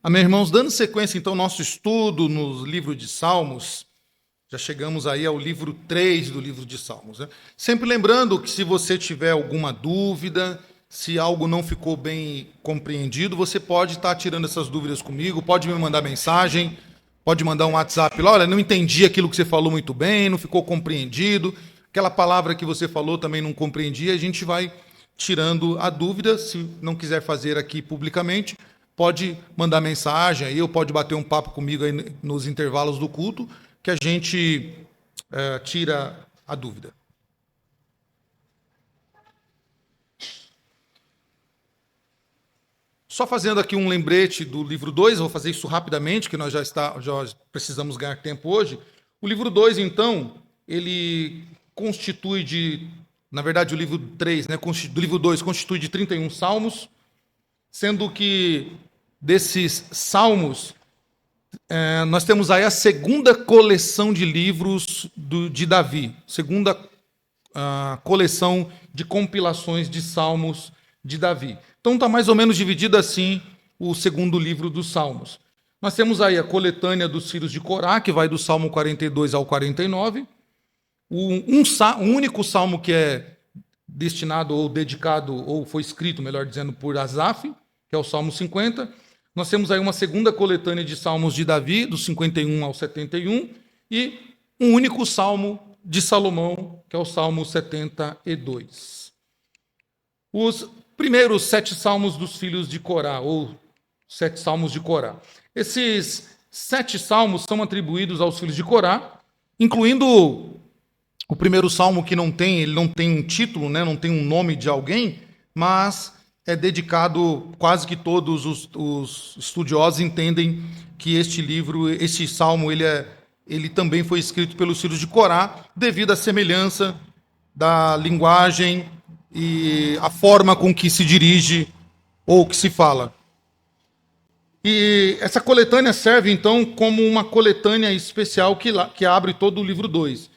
Amém, irmãos? Dando sequência, então, ao nosso estudo no livro de Salmos, já chegamos aí ao livro 3 do livro de Salmos, né? Sempre lembrando que se você tiver alguma dúvida, se algo não ficou bem compreendido, você pode estar tirando essas dúvidas comigo, pode me mandar mensagem, pode mandar um WhatsApp lá, olha, não entendi aquilo que você falou muito bem, não ficou compreendido, aquela palavra que você falou também não compreendi, a gente vai tirando a dúvida. Se não quiser fazer aqui publicamente, pode mandar mensagem aí, ou pode bater um papo comigo aí nos intervalos do culto, que a gente tira a dúvida. Só fazendo aqui um lembrete do livro 2, vou fazer isso rapidamente, que nós já precisamos ganhar tempo hoje. O livro 2, então, ele constitui na verdade, o livro 3, né, do livro 2, constitui de 31 salmos, sendo que desses salmos, nós temos aí a segunda coleção de livros de Davi, segunda coleção de compilações de salmos de Davi. Então está mais ou menos dividido assim o segundo livro dos salmos. Nós temos aí a coletânea dos filhos de Corá, que vai do Salmo 42 ao 49, um único salmo que é destinado ou dedicado, ou foi escrito, melhor dizendo, por Asaf, que é o Salmo 50. Nós temos aí uma segunda coletânea de salmos de Davi, dos 51 ao 71, e um único salmo de Salomão, que é o Salmo 72. Os primeiros 7 salmos dos filhos de Corá, ou 7 salmos de Corá. Esses 7 salmos são atribuídos aos filhos de Corá, incluindo o primeiro salmo, que ele não tem um título, né, não tem um nome de alguém, mas é dedicado, quase que todos os estudiosos entendem que este salmo, ele também foi escrito pelos filhos de Corá, devido à semelhança da linguagem e a forma com que se dirige ou que se fala. E essa coletânea serve, então, como uma coletânea especial que abre todo o livro 2.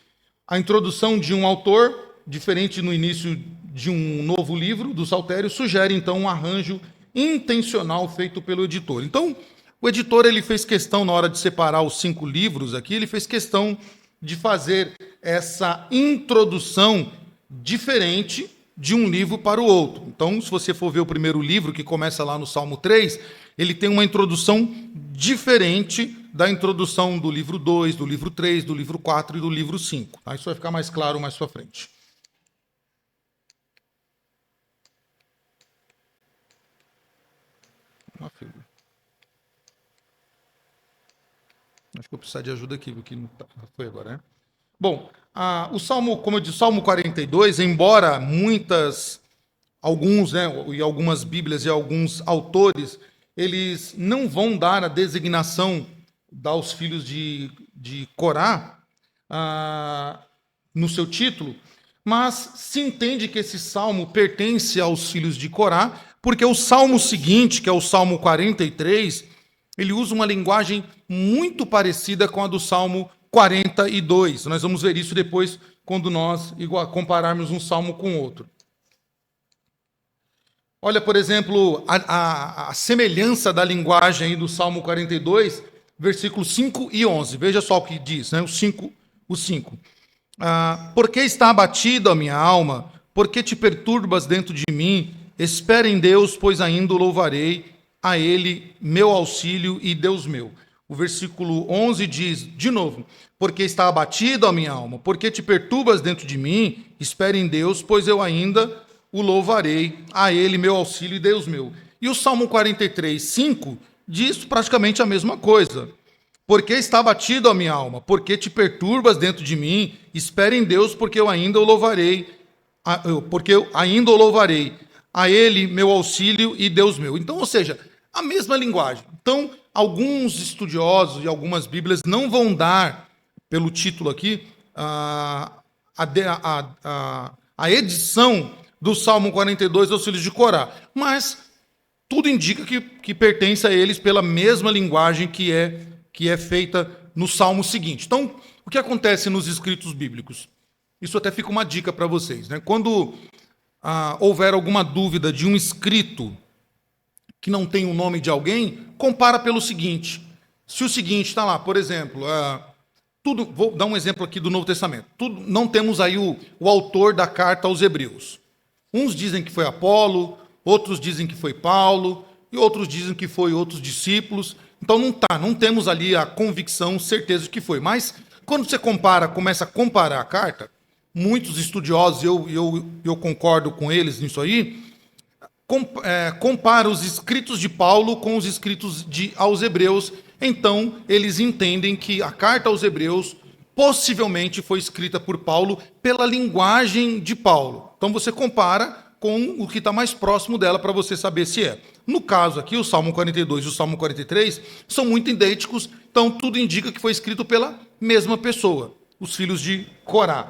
A introdução de um autor, diferente no início de um novo livro do Saltério, sugere, então, um arranjo intencional feito pelo editor. Então, o editor ele fez questão, na hora de separar os 5 livros aqui, ele fez questão de fazer essa introdução diferente de um livro para o outro. Então, se você for ver o primeiro livro, que começa lá no Salmo 3, ele tem uma introdução diferente da introdução do livro 2, do livro 3, do livro 4 e do livro 5. Tá? Isso vai ficar mais claro mais para frente. Acho que vou precisar de ajuda aqui, porque não foi agora, né? Bom, o Salmo, como eu disse, Salmo 42, embora alguns, né, e algumas bíblias e alguns autores, eles não vão dar a designação aos filhos de Corá no seu título, mas se entende que esse salmo pertence aos filhos de Corá, porque o salmo seguinte, que é o Salmo 43, ele usa uma linguagem muito parecida com a do Salmo 42. Nós vamos ver isso depois, quando nós compararmos um salmo com outro. Olha, por exemplo, a semelhança da linguagem aí do Salmo 42, versículos 5 e 11. Veja só o que diz, né? O 5. Por que está abatida a minha alma? Por que te perturbas dentro de mim? Espera em Deus, pois ainda o louvarei, a Ele, meu auxílio e Deus meu. O versículo 11 diz, de novo, porque está abatida a minha alma? Por que te perturbas dentro de mim? Espera em Deus, pois eu ainda o louvarei, a Ele, meu auxílio e Deus meu. E o Salmo 43, 5, diz praticamente a mesma coisa. Porque está abatido a minha alma? Porque te perturbas dentro de mim? Espere em Deus, porque eu ainda o louvarei, a Ele, meu auxílio e Deus meu. Então, ou seja, a mesma linguagem. Então, alguns estudiosos e algumas bíblias não vão dar, pelo título aqui, a edição do Salmo 42 aos filhos de Corá, mas tudo indica que pertence a eles pela mesma linguagem que é feita no Salmo seguinte. Então, o que acontece nos escritos bíblicos? Isso até fica uma dica para vocês, né? Quando houver alguma dúvida de um escrito que não tem o nome de alguém, compara pelo seguinte. Se o seguinte está lá, por exemplo, vou dar um exemplo aqui do Novo Testamento. Não temos aí o autor da carta aos Hebreus. Uns dizem que foi Apolo, outros dizem que foi Paulo, e outros dizem que foi outros discípulos. Então não temos ali a convicção, certeza de que foi. Mas quando você começa a comparar a carta, muitos estudiosos, eu concordo com eles nisso aí, compara os escritos de Paulo com os escritos aos Hebreus. Então, eles entendem que a carta aos Hebreus possivelmente foi escrita por Paulo pela linguagem de Paulo. Então, você compara com o que está mais próximo dela para você saber se é. No caso aqui, o Salmo 42 e o Salmo 43 são muito idênticos, então tudo indica que foi escrito pela mesma pessoa, os filhos de Corá.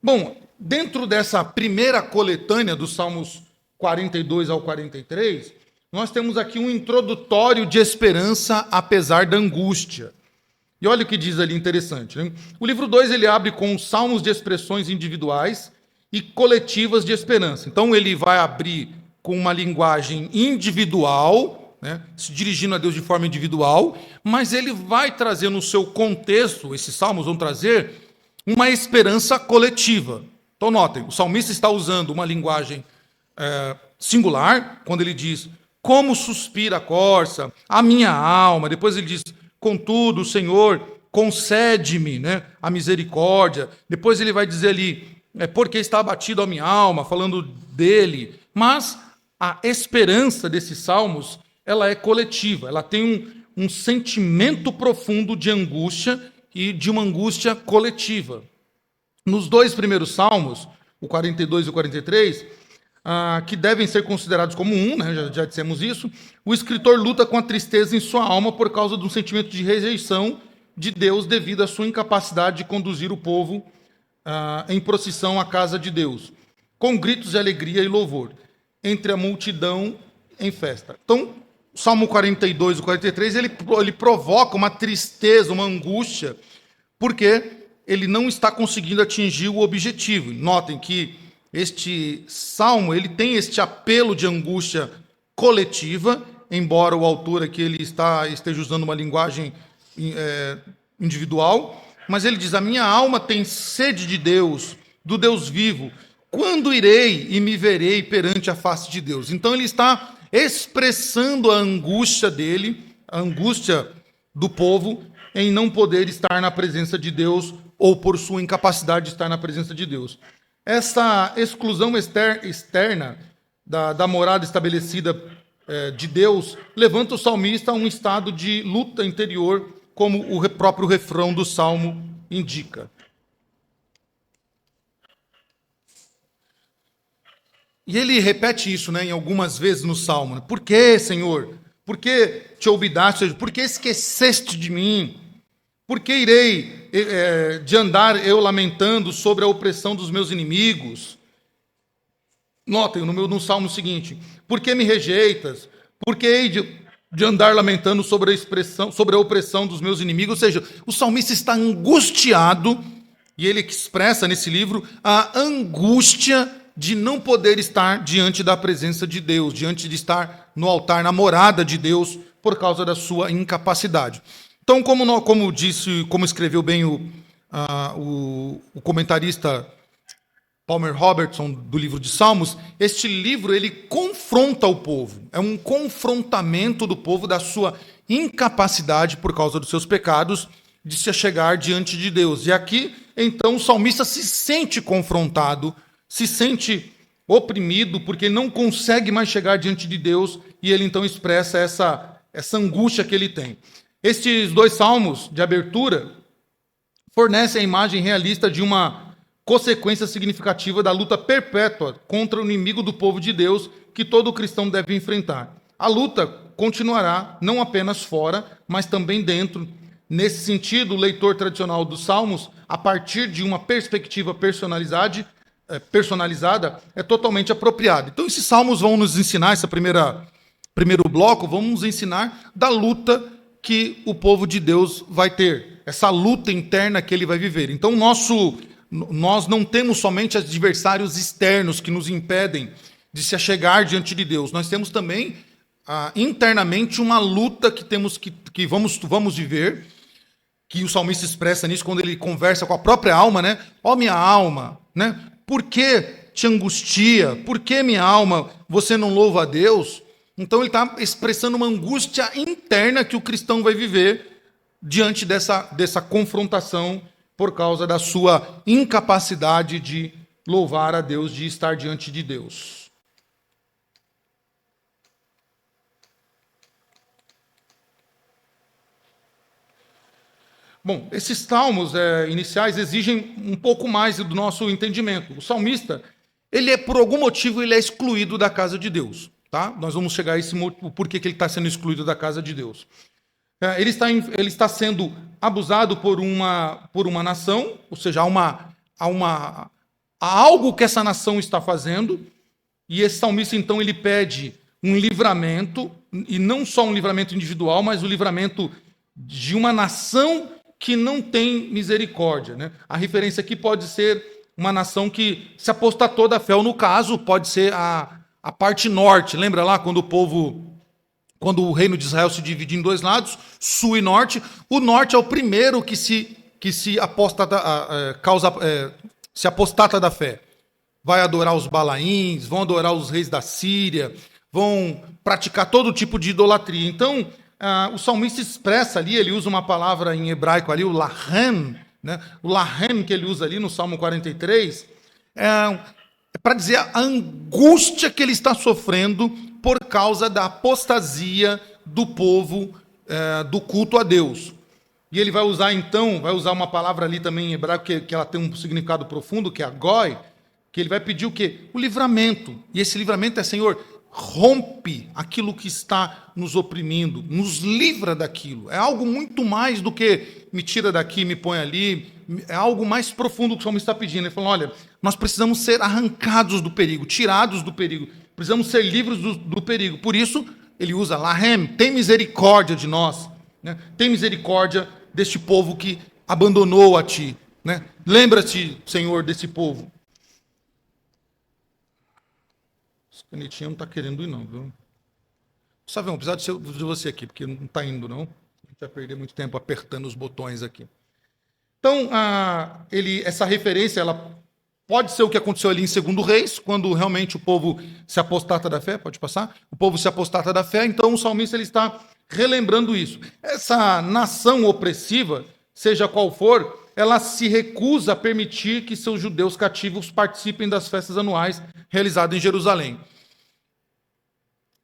Bom, dentro dessa primeira coletânea dos Salmos 42 ao 43, nós temos aqui um introdutório de esperança apesar da angústia. E olha o que diz ali interessante, né? O livro 2 ele abre com salmos de expressões individuais e coletivas de esperança. Então ele vai abrir com uma linguagem individual, né, se dirigindo a Deus de forma individual, mas ele vai trazer no seu contexto, esses salmos vão trazer uma esperança coletiva. Então notem, o salmista está usando uma linguagem singular, quando ele diz, como suspira a corça, a minha alma, depois ele diz, contudo, Senhor, concede-me, né, a misericórdia. Depois ele vai dizer ali, porque está abatido a minha alma, falando dele. Mas a esperança desses salmos, ela é coletiva, ela tem um sentimento profundo de angústia e de uma angústia coletiva. Nos dois primeiros salmos, o 42 e o 43, que devem ser considerados como né, já dissemos isso, o escritor luta com a tristeza em sua alma por causa de um sentimento de rejeição de Deus devido à sua incapacidade de conduzir o povo em procissão à casa de Deus, com gritos de alegria e louvor, entre a multidão em festa. Então, o Salmo 42 e 43, ele provoca uma tristeza, uma angústia, porque ele não está conseguindo atingir o objetivo. Notem que este salmo ele tem este apelo de angústia coletiva, embora o autor aqui ele esteja usando uma linguagem individual, mas ele diz, a minha alma tem sede de Deus, do Deus vivo, quando irei e me verei perante a face de Deus? Então ele está expressando a angústia dele, a angústia do povo, em não poder estar na presença de Deus, ou por sua incapacidade de estar na presença de Deus. Essa exclusão externa da morada estabelecida de Deus levanta o salmista a um estado de luta interior, como o próprio refrão do Salmo indica. E ele repete isso, né, em algumas vezes no Salmo. Por que, Senhor? Por que te olvidaste? Por que esqueceste de mim? Por que irei de andar eu lamentando sobre a opressão dos meus inimigos? Notem no Salmo seguinte, por que me rejeitas? Por que hei de andar lamentando sobre a opressão dos meus inimigos? Ou seja, o salmista está angustiado, e ele expressa nesse livro a angústia de não poder estar diante da presença de Deus, diante de estar no altar, na morada de Deus, por causa da sua incapacidade. Então, como escreveu bem o comentarista Palmer Robertson, do livro de Salmos, este livro ele confronta o povo. É um confrontamento do povo da sua incapacidade, por causa dos seus pecados, de se achegar diante de Deus. E aqui, então, o salmista se sente confrontado, se sente oprimido, porque não consegue mais chegar diante de Deus, e ele então expressa essa angústia que ele tem. Estes dois salmos de abertura fornecem a imagem realista de uma consequência significativa da luta perpétua contra o inimigo do povo de Deus que todo cristão deve enfrentar. A luta continuará não apenas fora, mas também dentro. Nesse sentido, o leitor tradicional dos Salmos, a partir de uma perspectiva personalizada, é totalmente apropriado. Então, esses salmos vão nos ensinar, primeiro bloco, vão nos ensinar da luta que o povo de Deus vai ter, essa luta interna que ele vai viver. Então, nós não temos somente adversários externos que nos impedem de se achegar diante de Deus. Nós temos também internamente uma luta que vamos viver, que o salmista expressa nisso quando ele conversa com a própria alma, né? Ó minha alma, né? Por que te angustia? Por que, minha alma, você não louva a Deus? Então ele está expressando uma angústia interna que o cristão vai viver diante dessa confrontação por causa da sua incapacidade de louvar a Deus, de estar diante de Deus. Bom, esses salmos iniciais exigem um pouco mais do nosso entendimento. O salmista, por algum motivo, ele é excluído da casa de Deus. Tá? Nós vamos chegar a esse motivo, por que ele está sendo excluído da casa de Deus. Ele está sendo abusado por uma nação, ou seja, há algo que essa nação está fazendo, e esse salmista, então, ele pede um livramento, e não só um livramento individual, mas o livramento de uma nação que não tem misericórdia. Né? A referência aqui pode ser uma nação que se apostatou da fé, ou no caso, pode ser a parte norte. Lembra lá quando o reino de Israel se divide em dois lados, sul e norte? O norte é o primeiro que se apostata da fé. Vai adorar os Balaíns, vão adorar os reis da Síria, vão praticar todo tipo de idolatria. Então, o salmista expressa ali, ele usa uma palavra em hebraico ali, o lahem, né? O lahem que ele usa ali no Salmo 43, é para dizer a angústia que ele está sofrendo por causa da apostasia do povo do culto a Deus. E ele vai usar uma palavra ali também em hebraico que ela tem um significado profundo, que é agoi, que ele vai pedir o quê? O livramento. E esse livramento é, Senhor, rompe aquilo que está nos oprimindo, nos livra daquilo. É algo muito mais do que me tira daqui, me põe ali. É algo mais profundo que o salmista está pedindo. Ele falou, olha, nós precisamos ser arrancados do perigo, tirados do perigo. Precisamos ser livres do perigo. Por isso, ele usa Lahem, tem misericórdia de nós. Né? Tem misericórdia deste povo que abandonou a ti. Né? Lembra-te, Senhor, desse povo. Esse canetinho não está querendo ir, não, viu? Sabe, precisar de você aqui, porque não está indo, não. A gente vai perder muito tempo apertando os botões aqui. Então, essa referência, ela pode ser o que aconteceu ali em 2 Reis, quando realmente o povo se apostata da fé, pode passar? O povo se apostata da fé, então o salmista ele está relembrando isso. Essa nação opressiva, seja qual for, ela se recusa a permitir que seus judeus cativos participem das festas anuais realizadas em Jerusalém.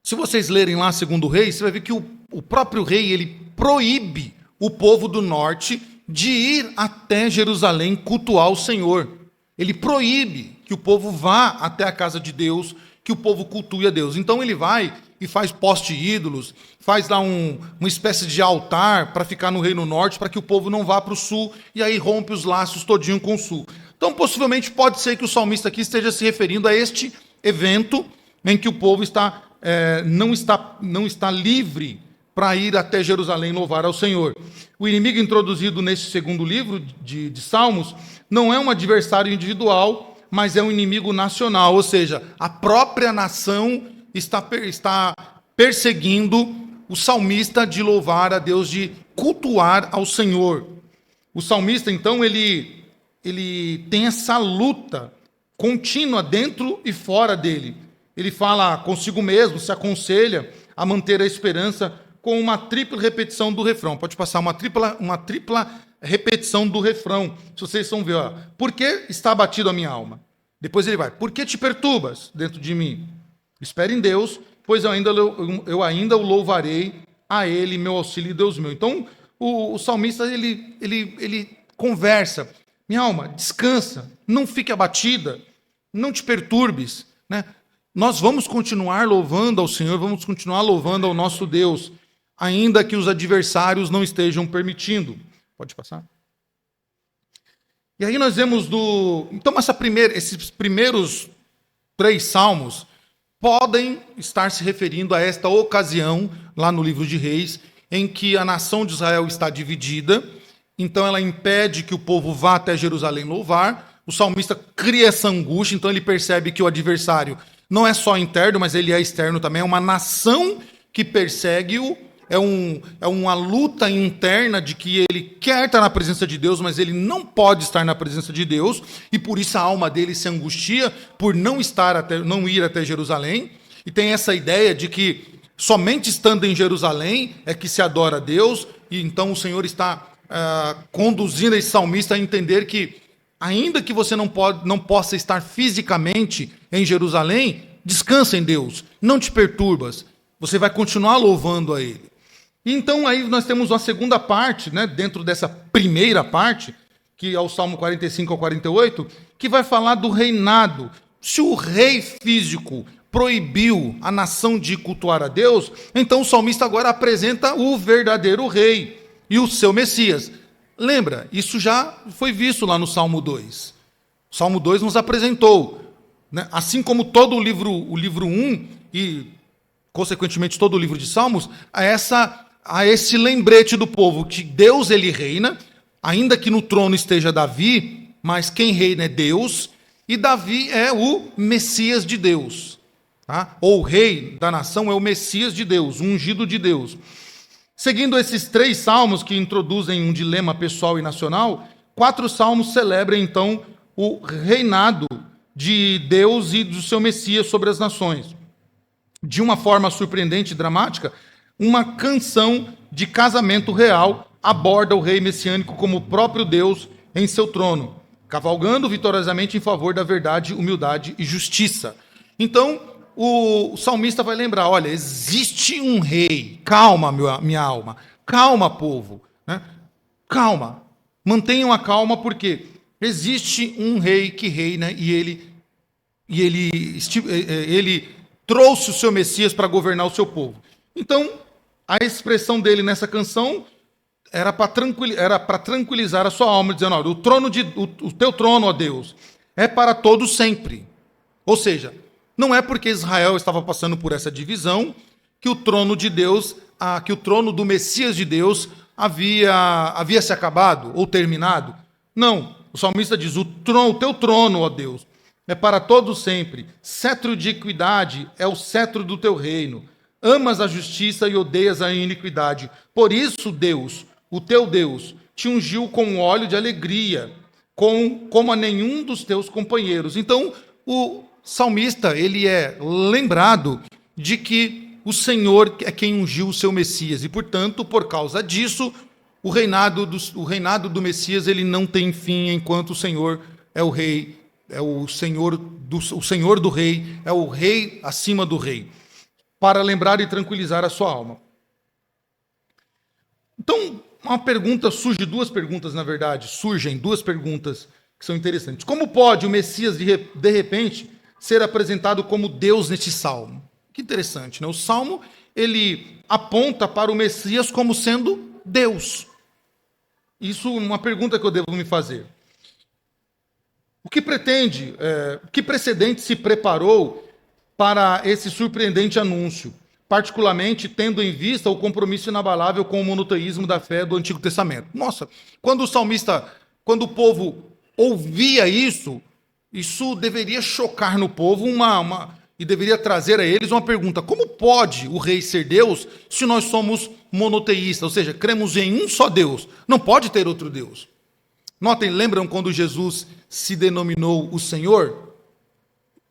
Se vocês lerem lá 2 Reis, você vai ver que o próprio rei ele proíbe o povo do norte de ir até Jerusalém cultuar o Senhor. Ele proíbe que o povo vá até a casa de Deus, que o povo cultue a Deus. Então ele vai e faz poste ídolos, faz lá uma espécie de altar para ficar no Reino Norte, para que o povo não vá para o sul, e aí rompe os laços todinho com o sul. Então, possivelmente, pode ser que o salmista aqui esteja se referindo a este evento em que o povo não está livre para ir até Jerusalém louvar ao Senhor. O inimigo introduzido neste segundo livro de Salmos não é um adversário individual, mas é um inimigo nacional, ou seja, a própria nação está perseguindo o salmista de louvar a Deus, de cultuar ao Senhor. O salmista, então, ele tem essa luta contínua dentro e fora dele. Ele fala consigo mesmo, se aconselha a manter a esperança com uma tripla repetição do refrão. Pode passar uma tripla repetição do refrão. Se vocês vão ver, ó. Por que está abatido a minha alma? Depois ele vai. Por que te perturbas dentro de mim? Espere em Deus, pois eu ainda o louvarei, a Ele, meu auxílio e Deus meu. Então, o salmista, ele conversa. Minha alma, descansa, não fique abatida, não te perturbes. Né? Nós vamos continuar louvando ao Senhor, vamos continuar louvando ao nosso Deus, ainda que os adversários não estejam permitindo. Pode passar? E aí nós vemos Então, esses primeiros 3 salmos podem estar se referindo a esta ocasião, lá no livro de Reis, em que a nação de Israel está dividida, então ela impede que o povo vá até Jerusalém louvar. O salmista cria essa angústia, então ele percebe que o adversário não é só interno, mas ele é externo também. É uma nação que persegue-o, é uma luta interna de que ele quer estar na presença de Deus, mas ele não pode estar na presença de Deus, e por isso a alma dele se angustia por não ir até Jerusalém. E tem essa ideia de que somente estando em Jerusalém é que se adora a Deus, e então o Senhor está conduzindo esse salmista a entender que, ainda que você não possa estar fisicamente em Jerusalém, descansa em Deus, não te perturbas, você vai continuar louvando a Ele. Então aí nós temos uma segunda parte, né, dentro dessa primeira parte, que é o Salmo 45 ao 48, que vai falar do reinado. Se o rei físico proibiu a nação de cultuar a Deus, então o salmista agora apresenta o verdadeiro rei e o seu Messias. Lembra, isso já foi visto lá no Salmo 2. O Salmo 2 nos apresentou, né? Assim como todo o livro 1 e, consequentemente, todo o livro de Salmos, a esse lembrete do povo que Deus ele reina, ainda que no trono esteja Davi, mas quem reina é Deus, e Davi é o Messias de Deus. Tá? Ou o rei da nação é o Messias de Deus, o ungido de Deus. Seguindo esses 3 salmos que introduzem um dilema pessoal e nacional, 4 salmos celebram então o reinado de Deus e do seu Messias sobre as nações. De uma forma surpreendente e dramática, uma canção de casamento real aborda o rei messiânico como o próprio Deus em seu trono, cavalgando vitoriosamente em favor da verdade, humildade e justiça. Então, o salmista vai lembrar, olha, existe um rei, calma minha alma, calma povo, né? Calma, mantenham a calma porque existe um rei que reina e ele trouxe o seu Messias para governar o seu povo. Então, a expressão dele nessa canção era para tranquilizar a sua alma, dizendo, olha, o teu trono, ó Deus, é para todo sempre. Ou seja, não é porque Israel estava passando por essa divisão que o trono de Deus, que o trono do Messias de Deus havia se acabado ou terminado. Não, o salmista diz, o teu trono, ó Deus, é para todo sempre. Cetro de equidade é o cetro do teu reino. Amas a justiça e odeias a iniquidade. Por isso, Deus, o teu Deus, te ungiu com óleo de alegria, como a nenhum dos teus companheiros. Então, o salmista, ele é lembrado de que o Senhor é quem ungiu o seu Messias. E, portanto, por causa disso, o reinado do Messias ele não tem fim enquanto o Senhor é o rei, é o Senhor do rei, é o rei acima do rei, para lembrar e tranquilizar a sua alma. Então, surgem duas perguntas que são interessantes. Como pode o Messias, de repente, ser apresentado como Deus neste salmo? Que interessante, né? O salmo, ele aponta para o Messias como sendo Deus. Isso é uma pergunta que eu devo me fazer. O que precedente se preparou para esse surpreendente anúncio, particularmente tendo em vista o compromisso inabalável com o monoteísmo da fé do Antigo Testamento? Nossa, quando o povo ouvia isso deveria chocar no povo e deveria trazer a eles uma pergunta: como pode o rei ser Deus se nós somos monoteístas, ou seja, cremos em um só Deus, não pode ter outro Deus? Notem, lembram quando Jesus se denominou o Senhor?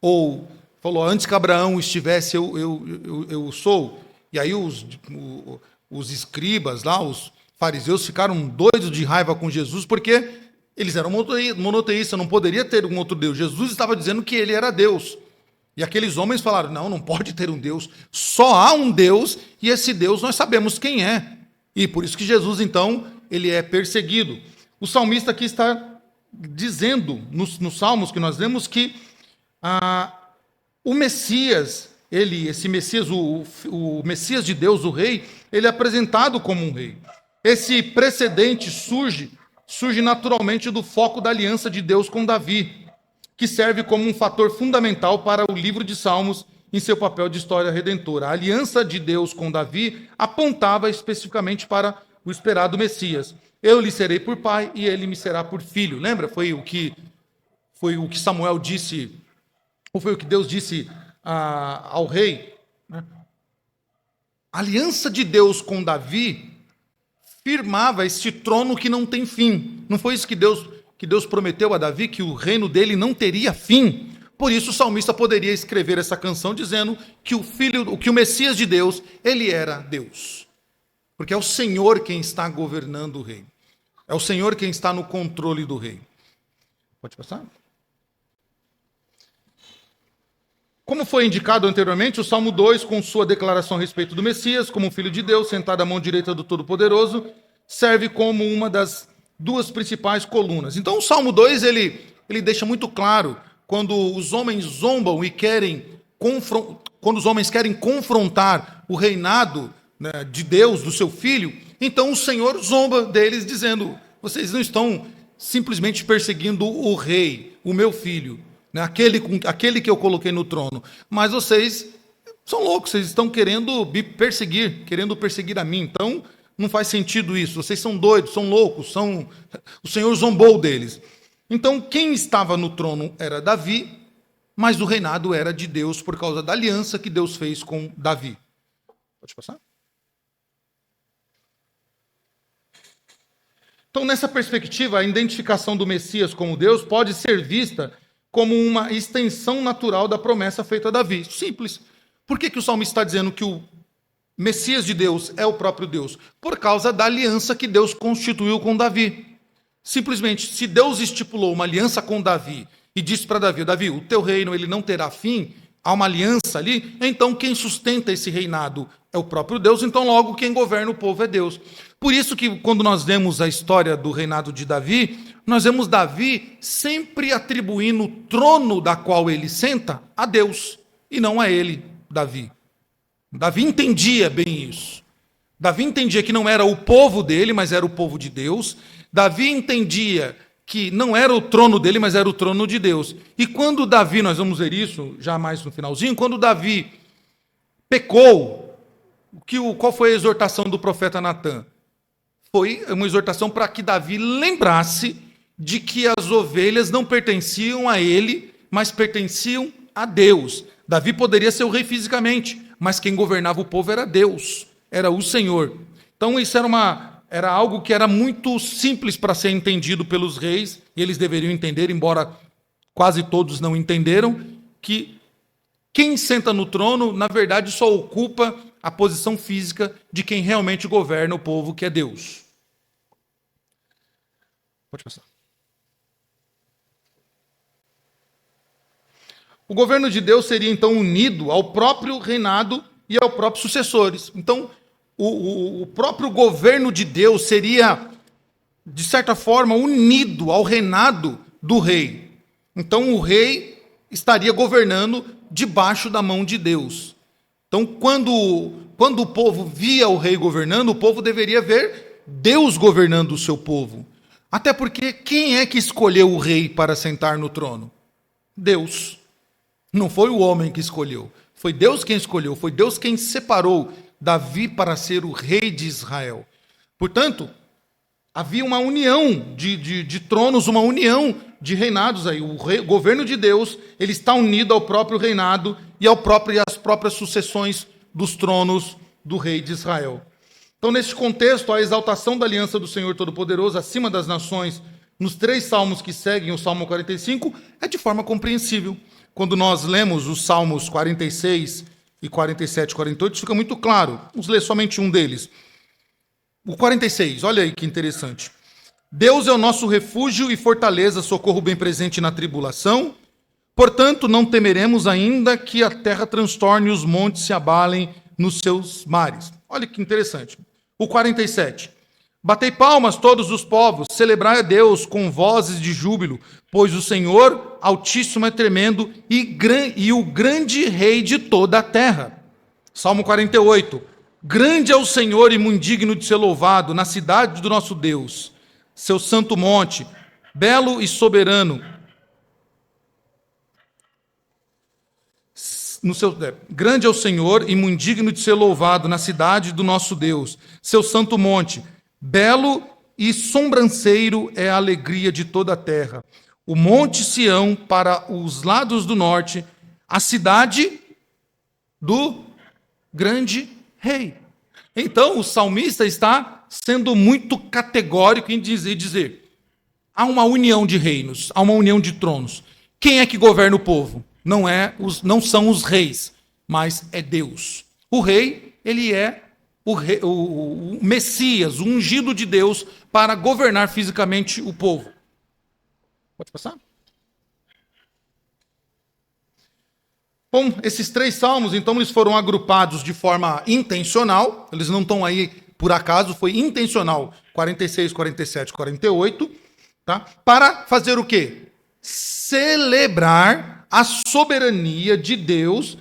Ou falou, antes que Abraão estivesse, eu sou? E aí os escribas lá, os fariseus, ficaram doidos de raiva com Jesus, porque eles eram monoteístas, não poderia ter um outro Deus. Jesus estava dizendo que ele era Deus. E aqueles homens falaram, não pode ter um Deus, só há um Deus, e esse Deus nós sabemos quem é. E por isso que Jesus, então, ele é perseguido. O salmista aqui está dizendo, nos salmos que nós lemos, que o Messias, esse Messias, o Messias de Deus, o rei, ele é apresentado como um rei. Esse precedente surge naturalmente do foco da aliança de Deus com Davi, que serve como um fator fundamental para o livro de Salmos em seu papel de história redentora. A aliança de Deus com Davi apontava especificamente para o esperado Messias. Eu lhe serei por pai e ele me será por filho. Lembra? Foi o que foi o que Samuel disse, ou foi o que Deus disse ao rei, né? A aliança de Deus com Davi firmava este trono que não tem fim. Não foi isso que Deus prometeu a Davi, que o reino dele não teria fim? Por isso o salmista poderia escrever essa canção dizendo que o Messias de Deus, ele era Deus. Porque é o Senhor quem está governando o reino. É o Senhor quem está no controle do reino. Pode passar? Como foi indicado anteriormente, o Salmo 2, com sua declaração a respeito do Messias, como filho de Deus, sentado à mão direita do Todo-Poderoso, serve como uma das duas principais colunas. Então o Salmo 2, ele deixa muito claro, quando os homens zombam e quando os homens querem confrontar o reinado, né, de Deus, do seu Filho, então o Senhor zomba deles, dizendo: vocês não estão simplesmente perseguindo o rei, o meu filho, né, aquele que eu coloquei no trono, mas vocês são loucos, vocês estão querendo me perseguir, querendo perseguir a mim. Então não faz sentido isso, vocês são doidos, são loucos, o Senhor zombou deles. Então quem estava no trono era Davi, mas o reinado era de Deus por causa da aliança que Deus fez com Davi. Pode passar? Então, nessa perspectiva, a identificação do Messias como Deus pode ser vista como uma extensão natural da promessa feita a Davi. Simples. Por que o salmista está dizendo que o Messias de Deus é o próprio Deus? Por causa da aliança que Deus constituiu com Davi. Simplesmente, se Deus estipulou uma aliança com Davi e disse para Davi: Davi, o teu reino ele não terá fim, há uma aliança ali, então quem sustenta esse reinado é o próprio Deus, então logo quem governa o povo é Deus. Por isso que quando nós vemos a história do reinado de Davi, nós vemos Davi sempre atribuindo o trono da qual ele senta a Deus, e não a ele, Davi. Davi entendia bem isso. Davi entendia que não era o povo dele, mas era o povo de Deus. Davi entendia que não era o trono dele, mas era o trono de Deus. E quando Davi, nós vamos ver isso já mais no finalzinho, quando Davi pecou, qual foi a exortação do profeta Natã? Foi uma exortação para que Davi lembrasse de que as ovelhas não pertenciam a ele, mas pertenciam a Deus. Davi poderia ser o rei fisicamente, mas quem governava o povo era Deus, era o Senhor. Então isso era algo que era muito simples para ser entendido pelos reis, e eles deveriam entender, embora quase todos não entenderam, que quem senta no trono, na verdade, só ocupa a posição física de quem realmente governa o povo, que é Deus. Pode passar. O governo de Deus seria, então, unido ao próprio reinado e aos próprios sucessores. Então, o próprio governo de Deus seria, de certa forma, unido ao reinado do rei. Então, o rei estaria governando debaixo da mão de Deus. Então, quando o povo via o rei governando, o povo deveria ver Deus governando o seu povo. Até porque quem é que escolheu o rei para sentar no trono? Deus. Não foi o homem que escolheu. Foi Deus quem escolheu. Foi Deus quem separou Davi para ser o rei de Israel. Portanto, havia uma união de tronos, uma união de reinados aí. O governo de Deus, ele está unido ao próprio reinado e às próprias sucessões dos tronos do rei de Israel. Então, nesse contexto, a exaltação da aliança do Senhor Todo-Poderoso acima das nações, nos 3 salmos que seguem o Salmo 45, é de forma compreensível. Quando nós lemos os Salmos 46 e 47 e 48, fica muito claro. Vamos ler somente um deles. O 46, olha aí que interessante. Deus é o nosso refúgio e fortaleza, socorro bem presente na tribulação. Portanto, não temeremos ainda que a terra transtorne e os montes se abalem nos seus mares. Olha que interessante. O 47. Batei palmas todos os povos, celebrai a Deus com vozes de júbilo, pois o Senhor Altíssimo é tremendo e o grande rei de toda a terra. Salmo 48. Grande é o Senhor e muito digno de ser louvado na cidade do nosso Deus, seu santo monte, belo e soberano. Grande é o Senhor e muito digno de ser louvado na cidade do nosso Deus, seu santo monte, belo e sobranceiro é a alegria de toda a terra. o monte Sião para os lados do norte, a cidade do grande rei. Então, o salmista está sendo muito categórico em dizer: há uma união de reinos, há uma união de tronos. Quem é que governa o povo? Não são os reis, mas é Deus. O rei, ele é o Messias, o ungido de Deus para governar fisicamente o povo. Pode passar? Bom, esses 3 salmos, então, eles foram agrupados de forma intencional, eles não estão aí por acaso, foi intencional, 46, 47, 48, tá? Para fazer o quê? Celebrar a soberania de Deus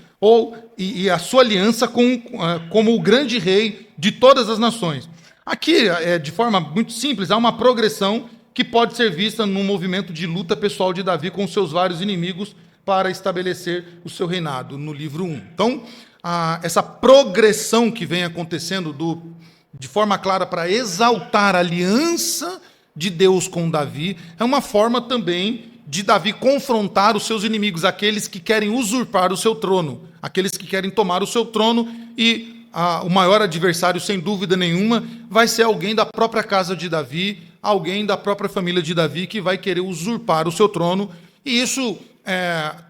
e a sua aliança como o grande rei de todas as nações. Aqui, de forma muito simples, há uma progressão que pode ser vista num movimento de luta pessoal de Davi com seus vários inimigos para estabelecer o seu reinado, no livro 1. Então, essa progressão que vem acontecendo de forma clara para exaltar a aliança de Deus com Davi, é uma forma também de Davi confrontar os seus inimigos, aqueles que querem usurpar o seu trono, aqueles que querem tomar o seu trono, e o maior adversário, sem dúvida nenhuma, vai ser alguém da própria casa de Davi, alguém da própria família de Davi, que vai querer usurpar o seu trono, e isso,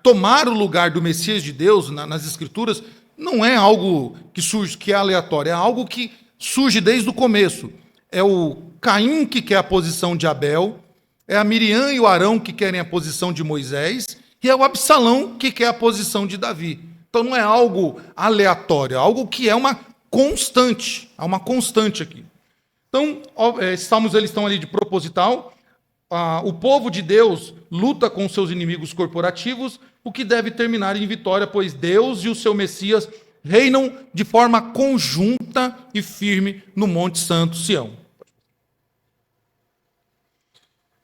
tomar o lugar do Messias de Deus nas Escrituras, não é algo que surge, que é aleatório, é algo que surge desde o começo. É o Caim que quer a posição de Abel, é a Miriam e o Arão que querem a posição de Moisés, e é o Absalão que quer a posição de Davi. Então não é algo aleatório, é algo que é uma constante, há uma constante aqui. Então, esses salmos eles estão ali de proposital. O povo de Deus luta com seus inimigos corporativos, o que deve terminar em vitória, pois Deus e o seu Messias reinam de forma conjunta e firme no Monte Santo Sião.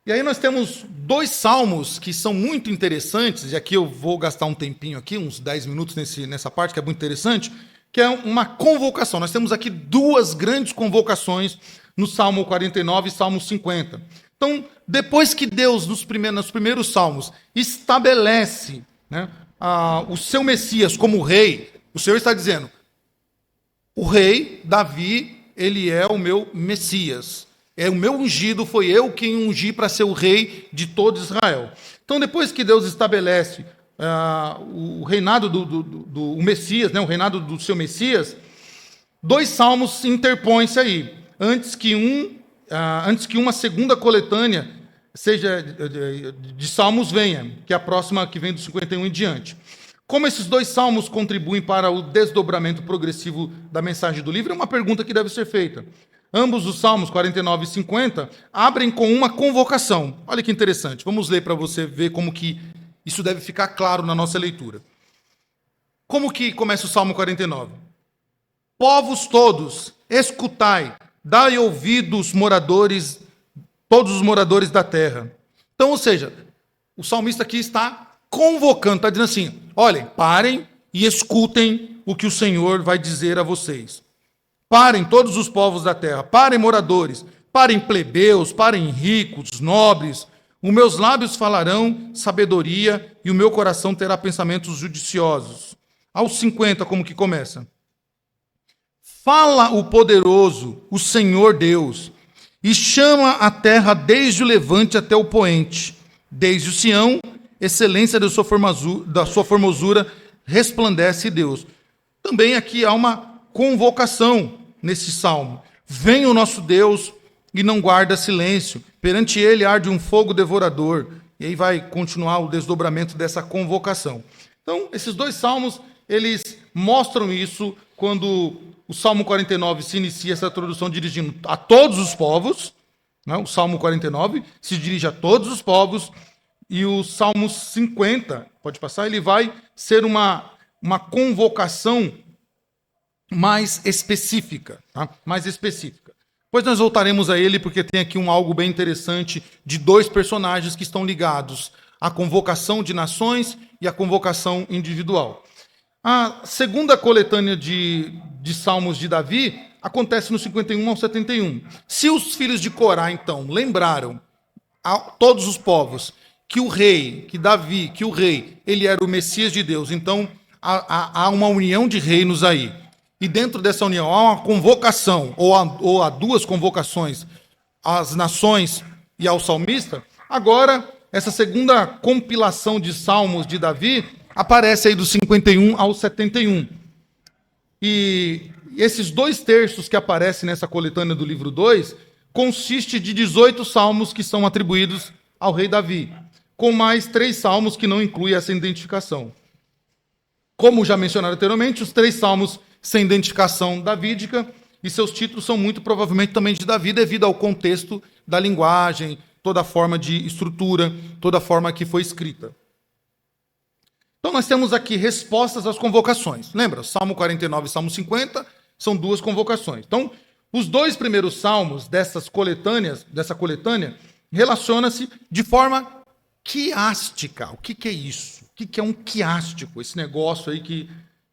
E aí nós temos 2 salmos que são muito interessantes, e aqui eu vou gastar um tempinho aqui, uns 10 minutos nessa parte, que é muito interessante, que é uma convocação. Nós temos aqui 2 grandes convocações no Salmo 49 e Salmo 50. Então, depois que Deus, nos primeiros salmos, estabelece, né, o seu Messias como rei, o Senhor está dizendo: o rei Davi, ele é o meu Messias. É o meu ungido, foi eu quem ungi para ser o rei de todo Israel. Então, depois que Deus estabelece o reinado do Messias, né, o reinado do seu Messias, 2 salmos interpõem-se aí, antes que uma segunda coletânea seja de salmos venha, que é a próxima, que vem do 51 em diante. Como esses 2 salmos contribuem para o desdobramento progressivo da mensagem do livro, é uma pergunta que deve ser feita. Ambos os salmos, 49 e 50, abrem com uma convocação. Olha que interessante. Vamos ler para você ver como que isso deve ficar claro na nossa leitura. Como que começa o Salmo 49? Povos todos, escutai, dai ouvidos, moradores, todos os moradores da terra. Então, ou seja, o salmista aqui está convocando, está dizendo assim: olhem, parem e escutem o que o Senhor vai dizer a vocês. Parem todos os povos da terra, parem moradores, parem plebeus, parem ricos, nobres. Os meus lábios falarão sabedoria e o meu coração terá pensamentos judiciosos. Aos 50, como que começa? Fala o poderoso, o Senhor Deus, e chama a terra desde o levante até o poente. Desde o Sião, excelência da sua formosura, resplandece Deus. Também aqui há uma convocação nesse salmo. Vem o nosso Deus e não guarda silêncio. Perante ele arde um fogo devorador. E aí vai continuar o desdobramento dessa convocação. Então, esses 2 salmos, eles mostram isso quando o Salmo 49 se inicia essa introdução dirigindo a todos os povos, né? O Salmo 49 se dirige a todos os povos, e o Salmo 50, pode passar, ele vai ser uma convocação mais específica, tá? Mais específica. Depois nós voltaremos a ele, porque tem aqui algo bem interessante de 2 personagens que estão ligados à convocação de nações e à convocação individual. A segunda coletânea de salmos de Davi acontece no 51 ao 71. Se os filhos de Corá, então, lembraram a todos os povos que o rei, que Davi, que o rei, ele era o Messias de Deus. Então, há uma união de reinos aí. E dentro dessa união há uma convocação, ou há duas convocações, às nações e ao salmista. Agora, essa segunda compilação de salmos de Davi aparece aí do 51 ao 71. E esses 2/3 que aparecem nessa coletânea do livro 2 consiste de 18 salmos que são atribuídos ao rei Davi, com mais 3 salmos que não incluem essa identificação. Como já mencionado anteriormente, os 3 salmos sem identificação davídica, e seus títulos são muito provavelmente também de Davi, devido ao contexto da linguagem, toda a forma de estrutura, toda a forma que foi escrita. Então nós temos aqui respostas às convocações. Lembra? Salmo 49 e Salmo 50 são 2 convocações. Então, os 2 primeiros salmos dessa coletânea, relaciona-se de forma quiástica. O que é isso? O que é um quiástico? Esse negócio aí que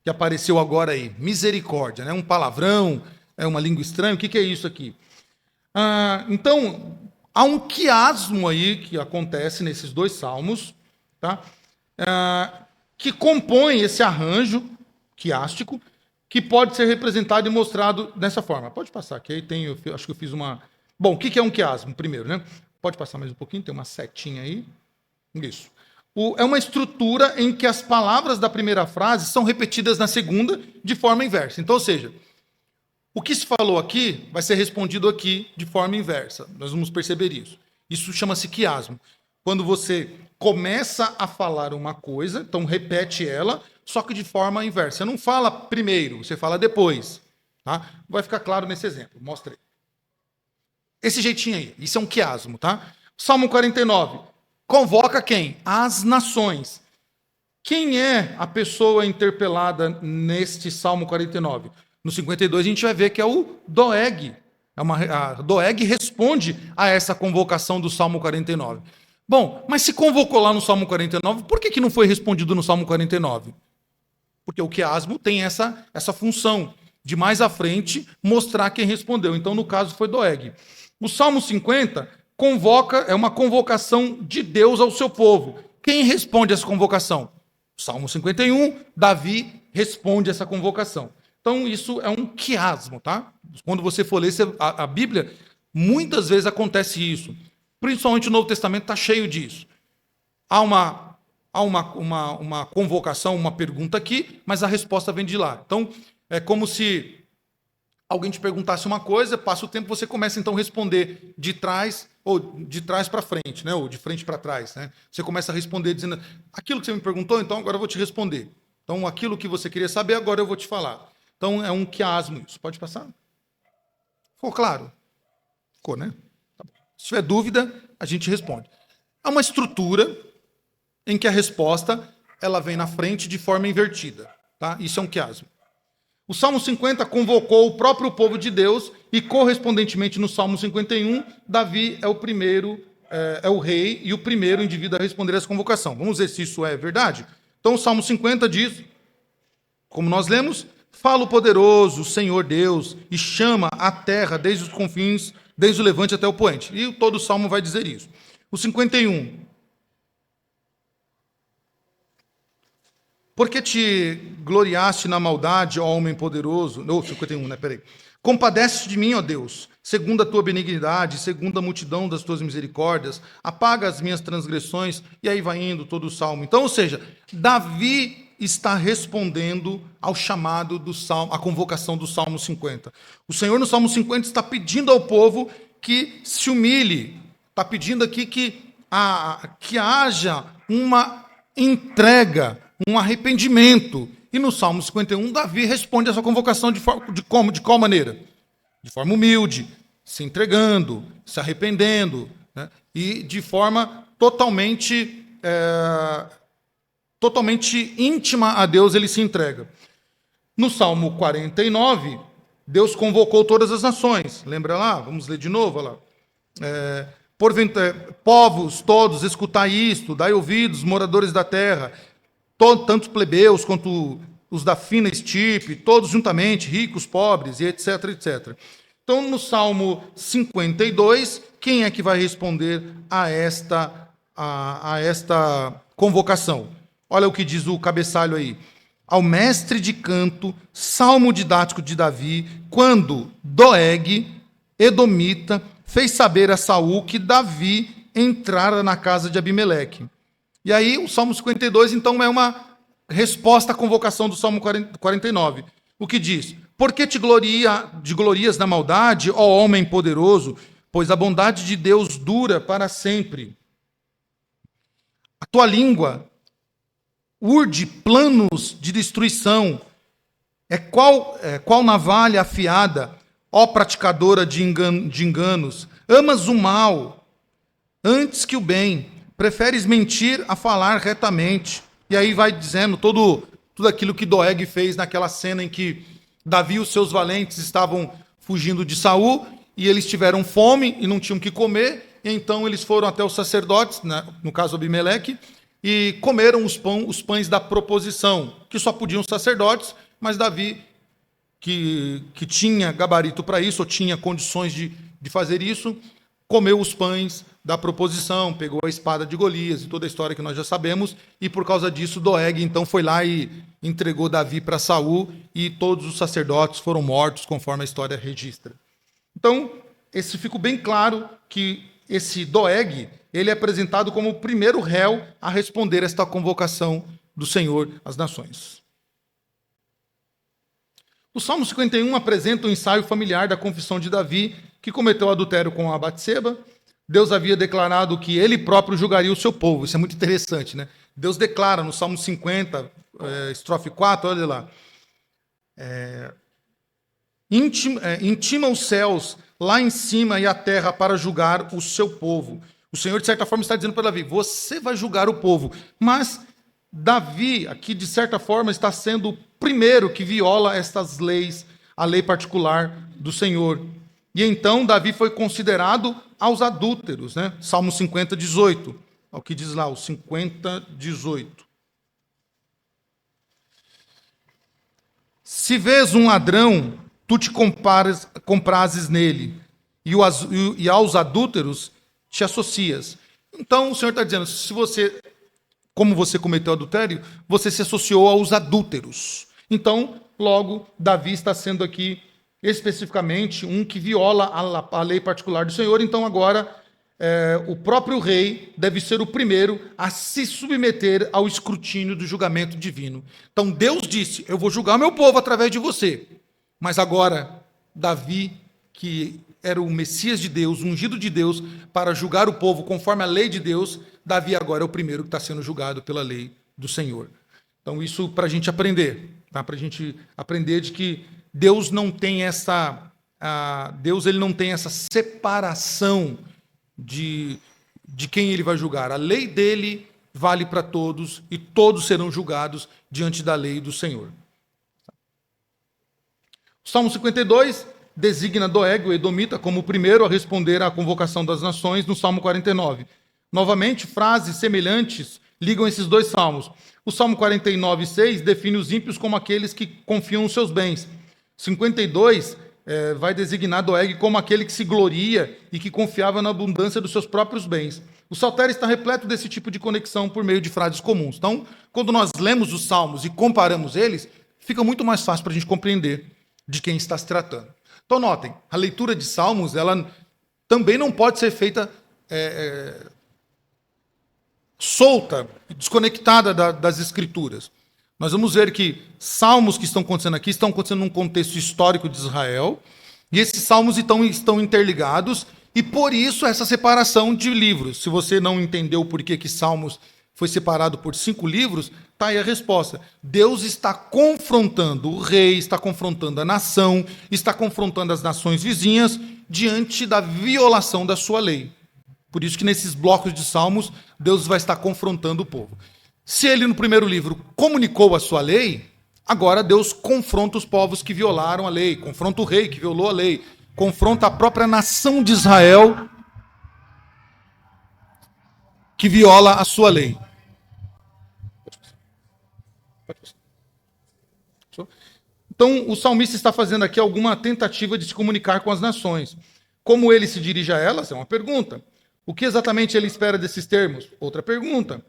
apareceu agora aí. Misericórdia, né? Um palavrão, é uma língua estranha. O que é isso aqui? Então, há um quiasmo aí que acontece nesses 2 salmos, tá? Que compõe esse arranjo quiástico, que pode ser representado e mostrado dessa forma. Pode passar, que aí tem, acho que eu fiz uma... Bom, o que é um quiasmo, primeiro, né? Pode passar mais um pouquinho, tem uma setinha aí. Isso. É uma estrutura em que as palavras da primeira frase são repetidas na segunda de forma inversa. Então, ou seja, o que se falou aqui vai ser respondido aqui de forma inversa. Nós vamos perceber isso. Isso chama-se quiasmo. Quando você começa a falar uma coisa, então repete ela, só que de forma inversa. Você não fala primeiro, você fala depois. Tá? Vai ficar claro nesse exemplo. Mostra aí. Esse jeitinho aí. Isso é um quiasmo. Tá? Salmo 49. Convoca quem? As nações. Quem é a pessoa interpelada neste Salmo 49? No 52 a gente vai ver que é o Doeg. A Doeg responde a essa convocação do Salmo 49. Bom, mas se convocou lá no Salmo 49, por que não foi respondido no Salmo 49? Porque o quiasmo tem essa função de mais à frente mostrar quem respondeu. Então, no caso, foi Doeg. O Salmo 50 é uma convocação de Deus ao seu povo. Quem responde essa convocação? Salmo 51, Davi responde essa convocação. Então, isso é um quiasmo, tá? Quando você for ler a Bíblia, muitas vezes acontece isso. Principalmente o Novo Testamento está cheio disso. Há uma convocação, uma pergunta aqui, mas a resposta vem de lá. Então, é como se alguém te perguntasse uma coisa, passa o tempo, você começa então a responder de trás para frente, né? Ou de frente para trás, né? Você começa a responder dizendo, aquilo que você me perguntou, então agora eu vou te responder. Então, aquilo que você queria saber, agora eu vou te falar. Então, é um quiasmo isso. Pode passar? Ficou claro? Ficou, né? Tá bom. Se tiver dúvida, a gente responde. Há uma estrutura em que a resposta ela vem na frente de forma invertida. Tá? Isso é um quiasmo. O Salmo 50 convocou o próprio povo de Deus e, correspondentemente, no Salmo 51, Davi é o primeiro, é o rei e o primeiro indivíduo a responder essa convocação. Vamos ver se isso é verdade? Então, o Salmo 50 diz, como nós lemos, fala o poderoso, o Senhor Deus, e chama a terra desde os confins, desde o levante até o poente. E todo o Salmo vai dizer isso. O 51. Porque te gloriaste na maldade, ó homem poderoso. Não, 51, né? Peraí. Compadece de mim, ó Deus, segundo a tua benignidade, segundo a multidão das tuas misericórdias, apaga as minhas transgressões, e aí vai indo todo o salmo. Então, ou seja, Davi está respondendo ao chamado do salmo, à convocação do Salmo 50. O Senhor, no Salmo 50, está pedindo ao povo que se humilhe, está pedindo aqui que haja uma entrega, um arrependimento. E no Salmo 51, Davi responde a essa convocação de qual maneira? De forma humilde, se entregando, se arrependendo, né? E de forma totalmente íntima a Deus, ele se entrega. No Salmo 49, Deus convocou todas as nações. Lembra lá? Vamos ler de novo. Lá. Povos todos, escutai isto, dai ouvidos, moradores da terra, tanto plebeus quanto os da fina estirpe, todos juntamente, ricos, pobres, e etc, etc. Então, no Salmo 52, quem é que vai responder a a esta convocação. Olha o que diz o cabeçalho aí. Ao mestre de canto, salmo didático de Davi, quando Doeg, edomita, fez saber a Saul que Davi entrara na casa de Abimeleque. E aí o Salmo 52, então, é uma resposta à convocação do Salmo 49. O que diz? Por que te glorias na maldade, ó homem poderoso? Pois a bondade de Deus dura para sempre. A tua língua urde planos de destruição. Qual navalha afiada, ó praticadora de enganos. Amas o mal antes que o bem. Preferes mentir a falar retamente. E aí vai dizendo tudo aquilo que Doeg fez naquela cena em que Davi e os seus valentes estavam fugindo de Saul e eles tiveram fome e não tinham o que comer. E então eles foram até os sacerdotes, né, no caso Abimeleque, e comeram os pães da proposição, que só podiam os sacerdotes, mas Davi, que tinha gabarito para isso, ou tinha condições de fazer isso, comeu os pães da proposição, pegou a espada de Golias e toda a história que nós já sabemos, e por causa disso Doeg então foi lá e entregou Davi para Saul, e todos os sacerdotes foram mortos, conforme a história registra. Então, esse fica bem claro que esse Doeg, ele é apresentado como o primeiro réu a responder esta convocação do Senhor às nações. O Salmo 51 apresenta o ensaio familiar da confissão de Davi, que cometeu adultério com a Batseba. Deus havia declarado que ele próprio julgaria o seu povo. Isso é muito interessante, né? Deus declara no Salmo 50, estrofe 4, olha lá. Intima os céus lá em cima e a terra para julgar o seu povo. O Senhor, de certa forma, está dizendo para Davi, você vai julgar o povo. Mas Davi, aqui, de certa forma, está sendo o primeiro que viola estas leis, a lei particular do Senhor. E então Davi foi considerado aos adúlteros, né? Salmo 50, 18. É o que diz lá, o 50, 18. Se vês um ladrão, tu te comprases nele, e aos adúlteros te associas. Então o Senhor está dizendo, se você, como você cometeu adultério, você se associou aos adúlteros. Então, logo, Davi está sendo aqui especificamente um que viola a lei particular do Senhor. Então, agora, o próprio rei deve ser o primeiro a se submeter ao escrutínio do julgamento divino. Então, Deus disse, eu vou julgar meu povo através de você. Mas agora, Davi, que era o Messias de Deus, ungido de Deus, para julgar o povo conforme a lei de Deus, Davi agora é o primeiro que está sendo julgado pela lei do Senhor. Então, isso para a gente aprender, tá? Para a gente aprender de que Deus não tem Deus ele não tem essa separação de quem ele vai julgar. A lei dele vale para todos e todos serão julgados diante da lei do Senhor. O Salmo 52 designa Doeg, o edomita, como o primeiro a responder à convocação das nações no Salmo 49. Novamente, frases semelhantes ligam esses dois salmos. O Salmo 49, 6 define os ímpios como aqueles que confiam nos seus bens. 52 vai designar Doeg como aquele que se gloria e que confiava na abundância dos seus próprios bens. O saltério está repleto desse tipo de conexão por meio de frases comuns. Então, quando nós lemos os salmos e comparamos eles, fica muito mais fácil para a gente compreender de quem está se tratando. Então, notem, a leitura de salmos, ela também não pode ser feita solta, desconectada das escrituras. Nós vamos ver que salmos que estão acontecendo aqui estão acontecendo num contexto histórico de Israel, e esses salmos estão interligados, e por isso essa separação de livros. Se você não entendeu por que Salmos foi separado por 5 livros, está aí a resposta. Deus está confrontando o rei, está confrontando a nação, está confrontando as nações vizinhas diante da violação da sua lei. Por isso que nesses blocos de salmos, Deus vai estar confrontando o povo. Se ele, no primeiro livro, comunicou a sua lei, agora Deus confronta os povos que violaram a lei, confronta o rei que violou a lei, confronta a própria nação de Israel que viola a sua lei. Então, o salmista está fazendo aqui alguma tentativa de se comunicar com as nações. Como ele se dirige a elas? É uma pergunta. O que exatamente ele espera desses termos? Outra pergunta.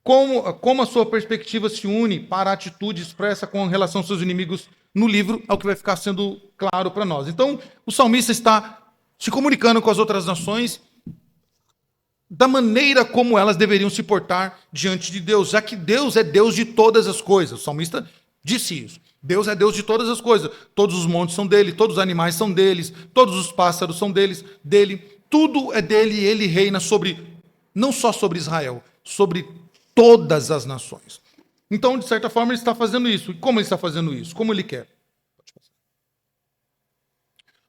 Como a sua perspectiva se une para a atitude expressa com relação aos seus inimigos no livro, é o que vai ficar sendo claro para nós. Então, o salmista está se comunicando com as outras nações da maneira como elas deveriam se portar diante de Deus, já que Deus é Deus de todas as coisas. O salmista disse isso. Deus é Deus de todas as coisas. Todos os montes são dele, todos os animais são deles, todos os pássaros são dele. Tudo é dele e ele reina sobre, não só sobre Israel, sobre todas as nações. Então, de certa forma, ele está fazendo isso. E como ele está fazendo isso? Como ele quer?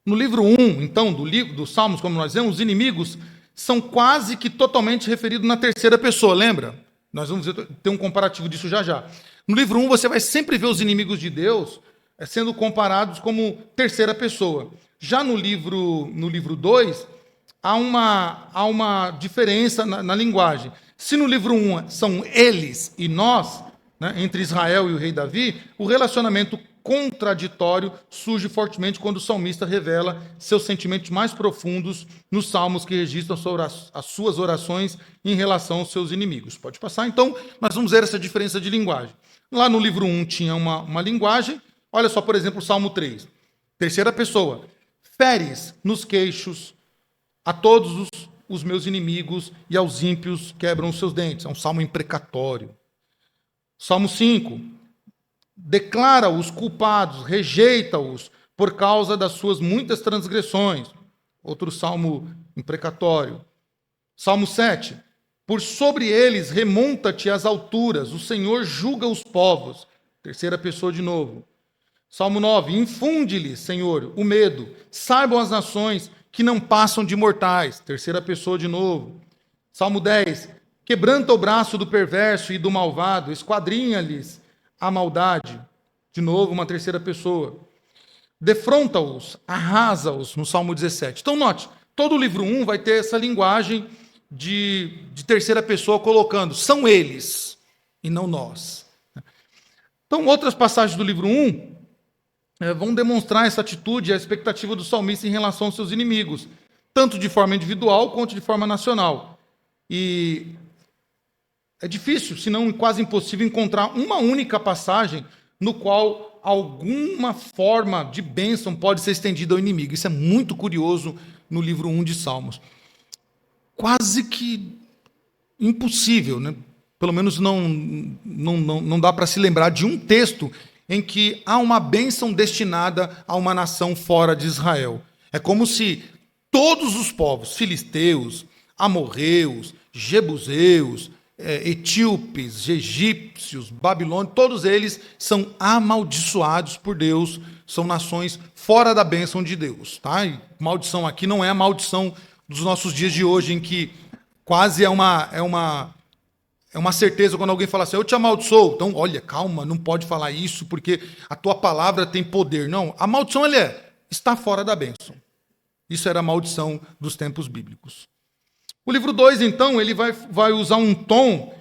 No livro 1, então, do livro dos Salmos, como nós vemos, os inimigos são quase que totalmente referidos na terceira pessoa, lembra? Nós vamos ter um comparativo disso já já. No livro 1, você vai sempre ver os inimigos de Deus sendo comparados como terceira pessoa. Já no livro 2, há uma diferença na linguagem. Se no livro 1 são eles e nós, né, entre Israel e o rei Davi, o relacionamento contraditório surge fortemente quando o salmista revela seus sentimentos mais profundos nos salmos que registram as suas orações em relação aos seus inimigos. Pode passar? Então, nós vamos ver essa diferença de linguagem. Lá no livro 1 tinha uma linguagem. Olha só, por exemplo, o Salmo 3. Terceira pessoa. Feres nos queixos a todos os meus inimigos e aos ímpios quebram os seus dentes. É um salmo imprecatório. Salmo 5. Declara os culpados, rejeita-os por causa das suas muitas transgressões. Outro salmo imprecatório. Salmo 7. Por sobre eles remonta-te às alturas, o Senhor julga os povos. Terceira pessoa de novo. Salmo 9. Infunde-lhes, Senhor, o medo. Saibam as nações que não passam de mortais. Terceira pessoa de novo. Salmo 10. Quebranta o braço do perverso e do malvado, esquadrinha-lhes a maldade. De novo, uma terceira pessoa. Defronta-os, arrasa-os, no Salmo 17. Então, note, todo o livro 1 vai ter essa linguagem de terceira pessoa colocando, são eles e não nós. Então, outras passagens do livro 1 vão demonstrar essa atitude e a expectativa do salmista em relação aos seus inimigos, tanto de forma individual quanto de forma nacional. E é difícil, se não quase impossível, encontrar uma única passagem no qual alguma forma de bênção pode ser estendida ao inimigo. Isso é muito curioso no livro 1 de Salmos. Quase que impossível, né? Pelo menos não dá para se lembrar de um texto em que há uma bênção destinada a uma nação fora de Israel. É como se todos os povos, filisteus, amorreus, jebuseus, etíopes, egípcios, babilônios, todos eles são amaldiçoados por Deus, são nações fora da bênção de Deus. Tá? E maldição aqui não é a maldição dos nossos dias de hoje, em que quase é uma certeza quando alguém fala assim, eu te amaldiçoo. Então, olha, calma, não pode falar isso, porque a tua palavra tem poder. Não, a maldição está fora da bênção. Isso era a maldição dos tempos bíblicos. O livro 2, então, ele vai usar um tom,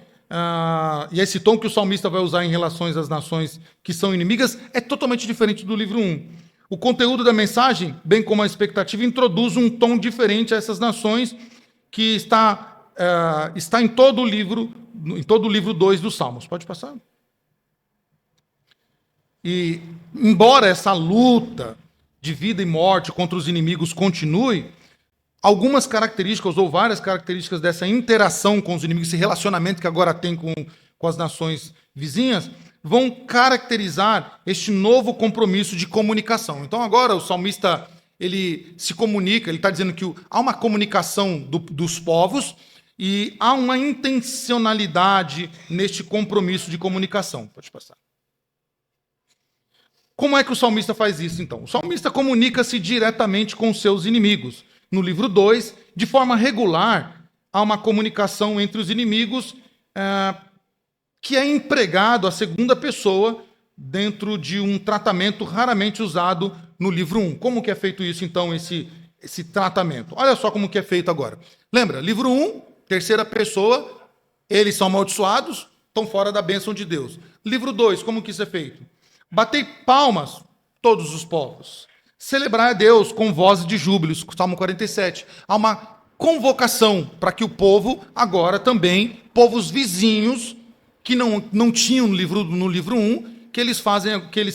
e esse tom que o salmista vai usar em relação às nações que são inimigas é totalmente diferente do livro 1. O conteúdo da mensagem, bem como a expectativa, introduz um tom diferente a essas nações que está em todo o livro 2 dos Salmos. Pode passar? E, embora essa luta de vida e morte contra os inimigos continue, algumas características ou várias características dessa interação com os inimigos, esse relacionamento que agora tem com as nações vizinhas, vão caracterizar este novo compromisso de comunicação. Então agora o salmista ele se comunica, ele está dizendo que há uma comunicação dos povos e há uma intencionalidade neste compromisso de comunicação. Pode passar. Como é que o salmista faz isso, então? O salmista comunica-se diretamente com os seus inimigos. No livro 2, de forma regular, há uma comunicação entre os inimigos que é empregado a segunda pessoa dentro de um tratamento raramente usado no livro 1. Como que é feito isso, então, esse tratamento? Olha só como que é feito agora. Lembra, livro 1, terceira pessoa, eles são amaldiçoados, estão fora da bênção de Deus. Livro 2, como que isso é feito? Batei palmas, todos os povos. Celebrar a Deus com vozes de júbilo, Salmo 47. Há uma convocação para que o povo, agora também, povos vizinhos, que não tinham no livro 1, que eles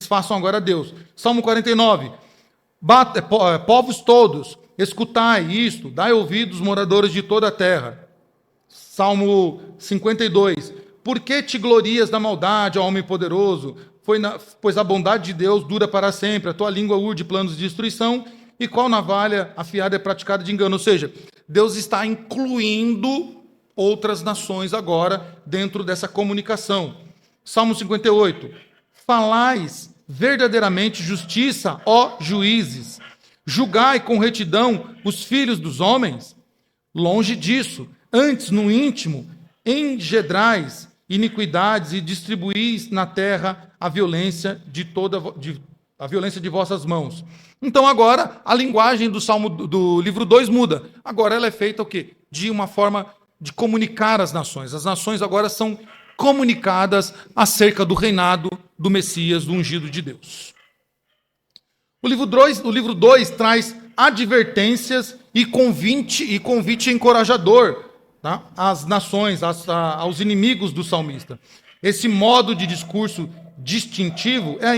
façam agora a Deus. Salmo 49. Povos todos, escutai isto, dai ouvidos, moradores de toda a terra. Salmo 52. Por que te glorias da maldade, ó homem poderoso? Pois a bondade de Deus dura para sempre, a tua língua urde planos de destruição, e qual navalha afiada é praticada de engano. Ou seja, Deus está incluindo outras nações agora dentro dessa comunicação. Salmo 58. Falais verdadeiramente justiça, ó juízes. Julgai com retidão os filhos dos homens. Longe disso, antes no íntimo, engendrais iniquidades e distribuís na terra a violência de vossas mãos. Então agora a linguagem do livro 2 muda. Agora ela é feita o quê? De uma forma de comunicar as nações. As nações agora são comunicadas acerca do reinado do Messias, do ungido de Deus. O livro 2 traz advertências e convite encorajador, tá? Às nações, aos inimigos do salmista. Esse modo de discurso distintivo é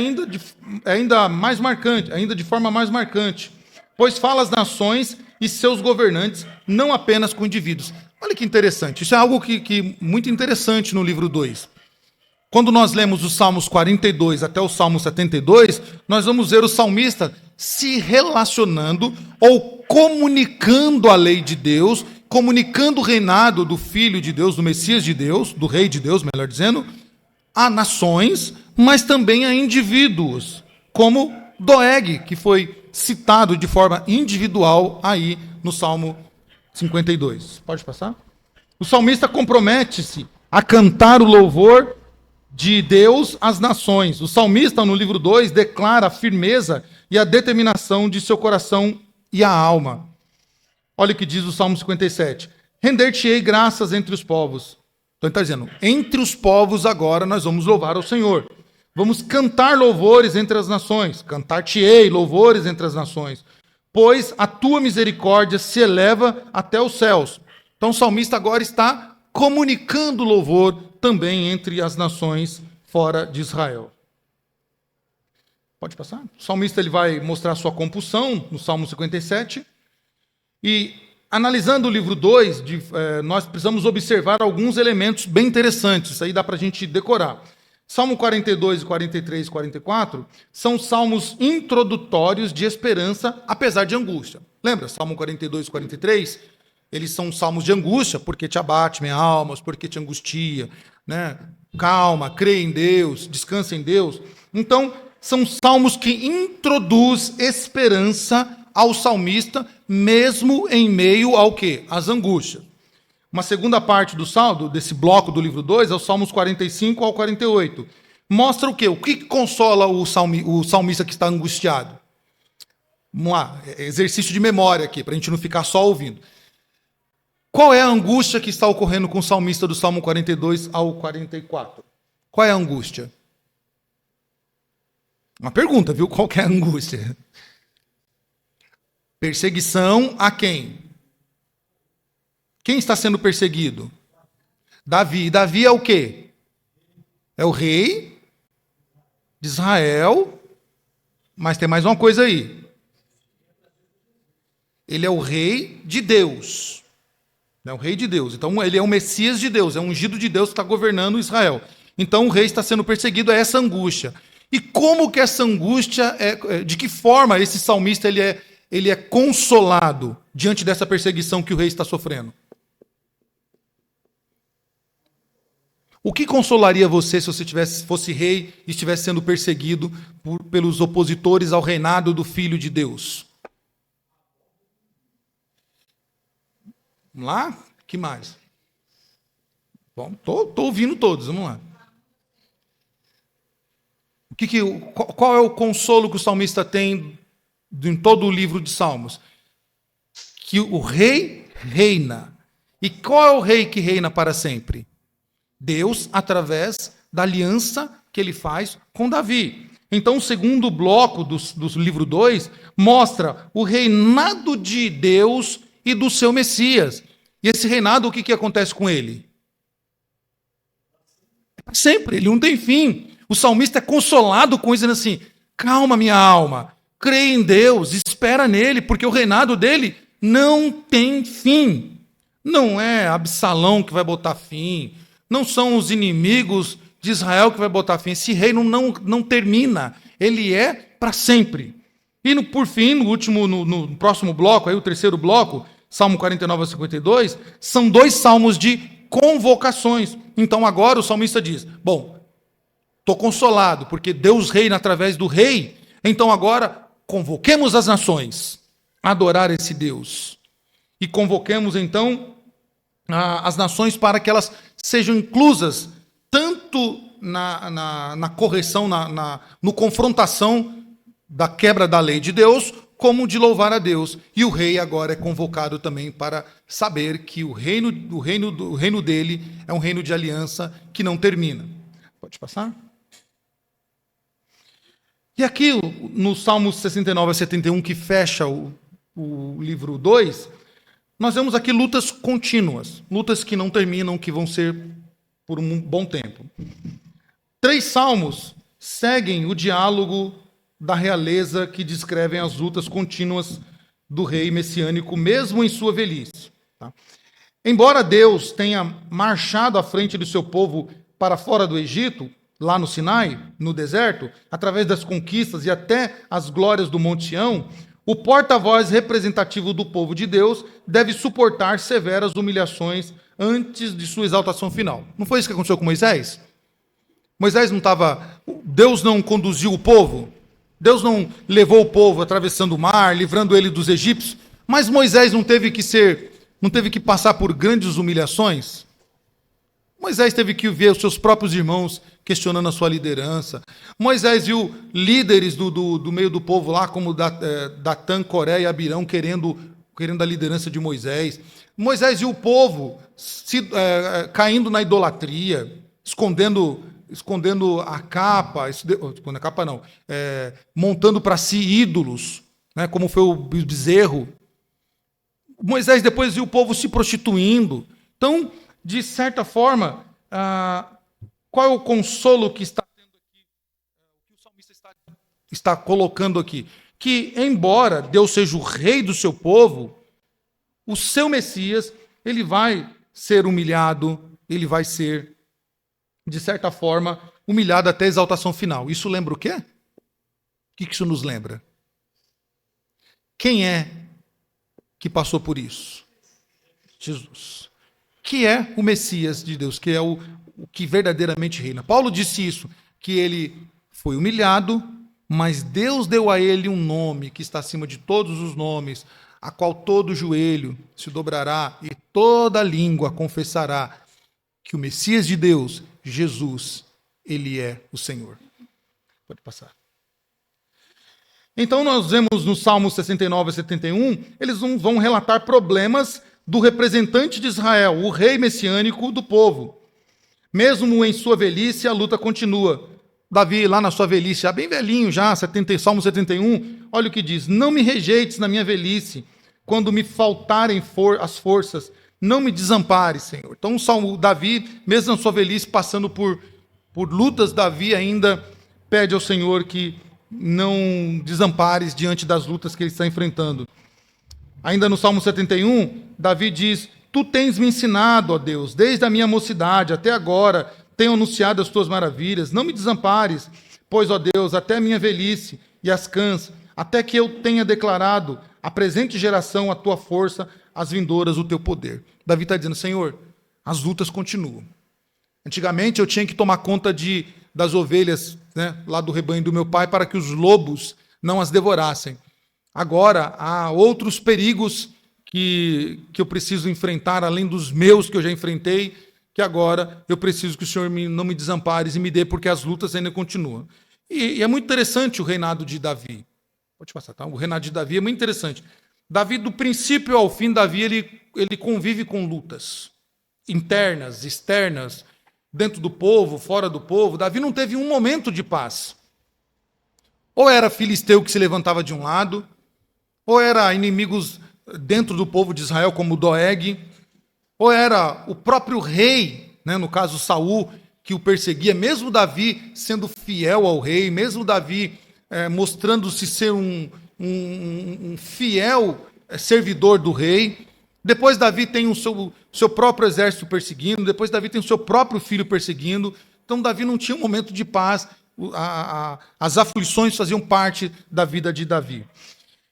ainda mais marcante, ainda de forma mais marcante, pois fala às nações e seus governantes, não apenas com indivíduos. Olha que interessante, isso é algo que muito interessante no livro 2. Quando nós lemos os Salmos 42 até o Salmo 72, nós vamos ver o salmista se relacionando ou comunicando a lei de Deus, comunicando o reinado do Filho de Deus, do Messias de Deus, do Rei de Deus, melhor dizendo, a nações, mas também a indivíduos, como Doeg, que foi citado de forma individual aí no Salmo 52. Pode passar? O salmista compromete-se a cantar o louvor de Deus às nações. O salmista, no livro 2, declara a firmeza e a determinação de seu coração e a alma. Olha o que diz o Salmo 57. Render-te-ei graças entre os povos. Então ele está dizendo, entre os povos agora nós vamos louvar ao Senhor. Vamos cantar louvores entre as nações. Cantar-te-ei louvores entre as nações. Pois a tua misericórdia se eleva até os céus. Então o salmista agora está comunicando louvor também entre as nações fora de Israel. Pode passar? O salmista ele vai mostrar sua compulsão no Salmo 57. E analisando o livro 2, nós precisamos observar alguns elementos bem interessantes. Isso aí dá para a gente decorar. Salmo 42, 43 e 44 são salmos introdutórios de esperança, apesar de angústia. Lembra? Salmo 42 e 43, eles são salmos de angústia, porque te abate, minha alma, porque te angustia, né? Calma, crê em Deus, descansa em Deus. Então, são salmos que introduz esperança ao salmista, mesmo em meio ao quê? Às angústias. Uma segunda parte do salmo, desse bloco do livro 2, é os Salmos 45 ao 48. Mostra o quê? O que consola o salmista que está angustiado? Vamos lá, exercício de memória aqui, para a gente não ficar só ouvindo. Qual é a angústia que está ocorrendo com o salmista do Salmo 42 ao 44? Qual é a angústia? Uma pergunta, viu? Qual que é a angústia? Perseguição a quem? Quem está sendo perseguido? Davi. Davi é o quê? É o rei de Israel, mas tem mais uma coisa aí. Ele é o rei de Deus. É o rei de Deus. Então ele é o Messias de Deus, é um ungido de Deus que está governando Israel. Então o rei está sendo perseguido, é essa angústia. E como que essa angústia, de que forma esse salmista ele é consolado diante dessa perseguição que o rei está sofrendo? O que consolaria você se você fosse rei e estivesse sendo perseguido pelos opositores ao reinado do Filho de Deus? Vamos lá? Que mais? Bom, tô ouvindo todos, vamos lá. Qual é o consolo que o salmista tem em todo o livro de Salmos? Que o rei reina. E qual é o rei que reina para sempre? Deus, através da aliança que ele faz com Davi. Então, o segundo bloco do livro 2 mostra o reinado de Deus e do seu Messias. E esse reinado, o que acontece com ele? É para sempre, ele não tem fim. O salmista é consolado com isso, dizendo assim, calma minha alma, creia em Deus, espera nele, porque o reinado dele não tem fim. Não é Absalão que vai botar fim, não são os inimigos de Israel que vai botar fim. Esse reino não termina, ele é para sempre. E por fim, no próximo bloco, aí o terceiro bloco, Salmo 49 a 52, são 2 salmos de convocações. Então agora o salmista diz, bom, estou consolado, porque Deus reina através do rei, então agora convoquemos as nações a adorar esse Deus. E convoquemos então as nações para que elas sejam inclusas tanto na correção, no confrontação da quebra da lei de Deus, como de louvar a Deus. E o rei agora é convocado também para saber que o reino dele é um reino de aliança que não termina. Pode passar? E aqui, no Salmo 69 a 71, que fecha o livro 2, nós vemos aqui lutas contínuas, lutas que não terminam, que vão ser por um bom tempo. 3 salmos seguem o diálogo da realeza que descrevem as lutas contínuas do rei messiânico, mesmo em sua velhice. Tá? Embora Deus tenha marchado à frente do seu povo para fora do Egito, lá no Sinai, no deserto, através das conquistas e até as glórias do Monte Sião, o porta-voz representativo do povo de Deus deve suportar severas humilhações antes de sua exaltação final. Não foi isso que aconteceu com Moisés? Moisés não estava... Deus não conduziu o povo? Deus não levou o povo atravessando o mar, livrando ele dos egípcios? Mas Moisés não teve que passar por grandes humilhações? Moisés teve que ver os seus próprios irmãos questionando a sua liderança. Moisés viu líderes do meio do povo lá, como Datã, Coré e Abirão, querendo a liderança de Moisés. Moisés viu o povo caindo na idolatria, escondendo a capa, montando para si ídolos, né, como foi o bezerro. Moisés depois viu o povo se prostituindo. Então, de certa forma, qual é o consolo que está tendo aqui, que o salmista está colocando aqui? Que, embora Deus seja o rei do seu povo, o seu Messias, ele vai ser humilhado, ele vai ser, de certa forma, humilhado até a exaltação final. Isso lembra o quê? O que isso nos lembra? Quem é que passou por isso? Jesus. Que é o Messias de Deus, que é o que verdadeiramente reina. Paulo disse isso, que ele foi humilhado, mas Deus deu a ele um nome que está acima de todos os nomes, a qual todo joelho se dobrará e toda língua confessará que o Messias de Deus, Jesus, ele é o Senhor. Pode passar. Então nós vemos no Salmo 69 a 71, eles vão relatar problemas do representante de Israel, o rei messiânico do povo. Mesmo em sua velhice, a luta continua. Davi, lá na sua velhice, já bem velhinho, Salmo 71, olha o que diz: não me rejeites na minha velhice, quando me faltarem as forças, não me desampares, Senhor. Então, Davi, mesmo na sua velhice, passando por lutas, Davi ainda pede ao Senhor que não desampares diante das lutas que ele está enfrentando. Ainda no Salmo 71, Davi diz: tu tens me ensinado, ó Deus, desde a minha mocidade até agora, tenho anunciado as tuas maravilhas. Não me desampares, pois, ó Deus, até a minha velhice e as cãs, até que eu tenha declarado à presente geração a tua força, às vindouras o teu poder. Davi está dizendo: Senhor, as lutas continuam. Antigamente eu tinha que tomar conta das ovelhas, né, lá do rebanho do meu pai, para que os lobos não as devorassem. Agora, há outros perigos que eu preciso enfrentar, além dos meus que eu já enfrentei, que agora eu preciso que o Senhor não me desampares e me dê, porque as lutas ainda continuam. E é muito interessante o reinado de Davi. Pode passar, tá? O reinado de Davi é muito interessante. Davi, do princípio ao fim, Davi ele convive com lutas internas, externas, dentro do povo, fora do povo. Davi não teve um momento de paz. Ou era filisteu que se levantava de um lado, ou era inimigos dentro do povo de Israel, como Doeg, ou era o próprio rei, né, no caso Saul, que o perseguia, mesmo Davi sendo fiel ao rei, mesmo Davi mostrando-se ser um fiel servidor do rei. Depois Davi tem o seu próprio exército perseguindo, depois Davi tem o seu próprio filho perseguindo. Então Davi não tinha um momento de paz, as aflições faziam parte da vida de Davi.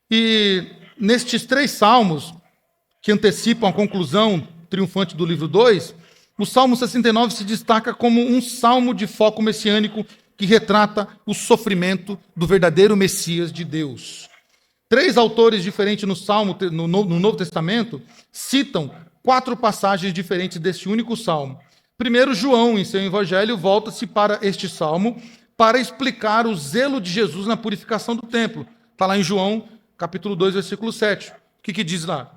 E nestes 3 salmos, que antecipam a conclusão triunfante do livro 2, o Salmo 69 se destaca como um salmo de foco messiânico que retrata o sofrimento do verdadeiro Messias de Deus. 3 autores diferentes no Novo Testamento citam 4 passagens diferentes deste único salmo. Primeiro, João, em seu evangelho, volta-se para este salmo para explicar o zelo de Jesus na purificação do templo. Está lá em João, capítulo 2, versículo 7. O que diz lá?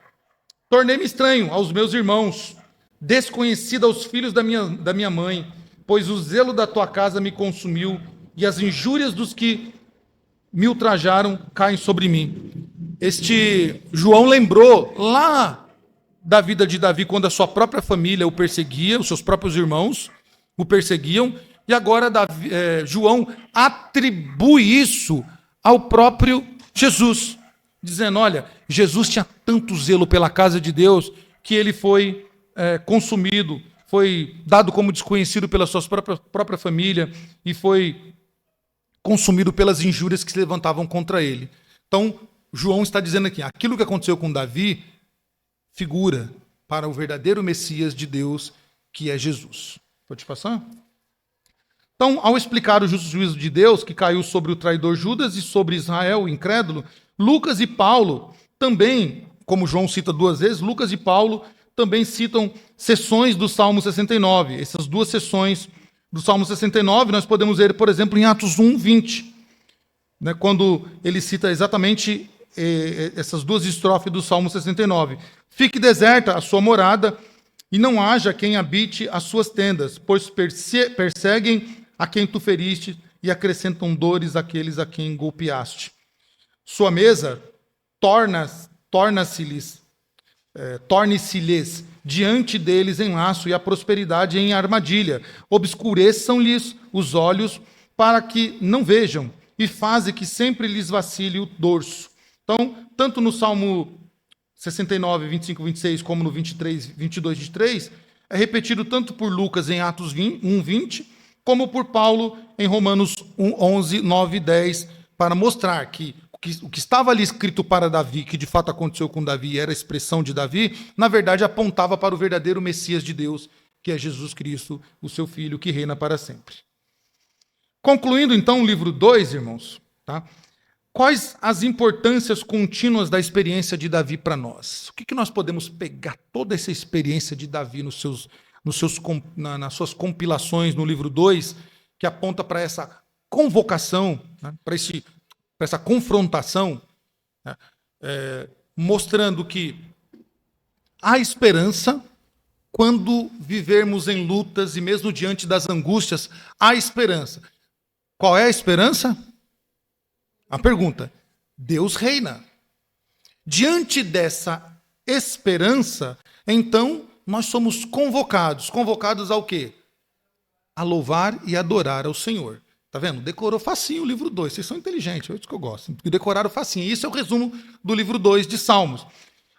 Tornei-me estranho aos meus irmãos, desconhecido aos filhos da minha mãe, pois o zelo da tua casa me consumiu, e as injúrias dos que me ultrajaram caem sobre mim. Este João lembrou lá da vida de Davi, quando a sua própria família o perseguia, os seus próprios irmãos o perseguiam, e agora João atribui isso ao próprio Jesus, dizendo, olha, Jesus tinha tanto zelo pela casa de Deus, que ele foi consumido, foi dado como desconhecido pela sua própria família, e foi consumido pelas injúrias que se levantavam contra ele. Então, João está dizendo aqui, aquilo que aconteceu com Davi figura para o verdadeiro Messias de Deus, que é Jesus. Pode passar? Então, ao explicar o justo juízo de Deus, que caiu sobre o traidor Judas e sobre Israel, o incrédulo, Lucas e Paulo também, como João cita 2 vezes, Lucas e Paulo também citam seções do Salmo 69. Essas 2 seções do Salmo 69, nós podemos ver, por exemplo, em Atos 1, 20, né, quando ele cita exatamente essas 2 estrofes do Salmo 69. Fique deserta a sua morada, e não haja quem habite as suas tendas, pois perseguem a quem tu feriste e acrescentam dores àqueles a quem golpeaste. Sua mesa torne-se-lhes diante deles em laço e a prosperidade em armadilha. Obscureçam-lhes os olhos para que não vejam e faze que sempre lhes vacile o dorso. Então, tanto no Salmo 69, 25, 26, como no 23, 22, 23, é repetido tanto por Lucas em Atos 1, 20, como por Paulo em Romanos 11, 9 e 10, para mostrar que o que estava ali escrito para Davi, que de fato aconteceu com Davi, era a expressão de Davi, na verdade apontava para o verdadeiro Messias de Deus, que é Jesus Cristo, o seu Filho, que reina para sempre. Concluindo então o livro 2, irmãos, tá? Quais as importâncias contínuas da experiência de Davi para nós? O que nós podemos pegar toda essa experiência de Davi nas suas compilações no livro 2, que aponta para essa convocação, né, para essa confrontação, né, mostrando que há esperança quando vivermos em lutas e mesmo diante das angústias, há esperança. Qual é a esperança? A pergunta: Deus reina. Diante dessa esperança, então, nós somos convocados. Convocados ao quê? A louvar e adorar ao Senhor. Tá vendo? Decorou facinho o livro 2. Vocês são inteligentes, é isso que eu gosto. Decoraram facinho. Isso é o resumo do livro 2 de Salmos.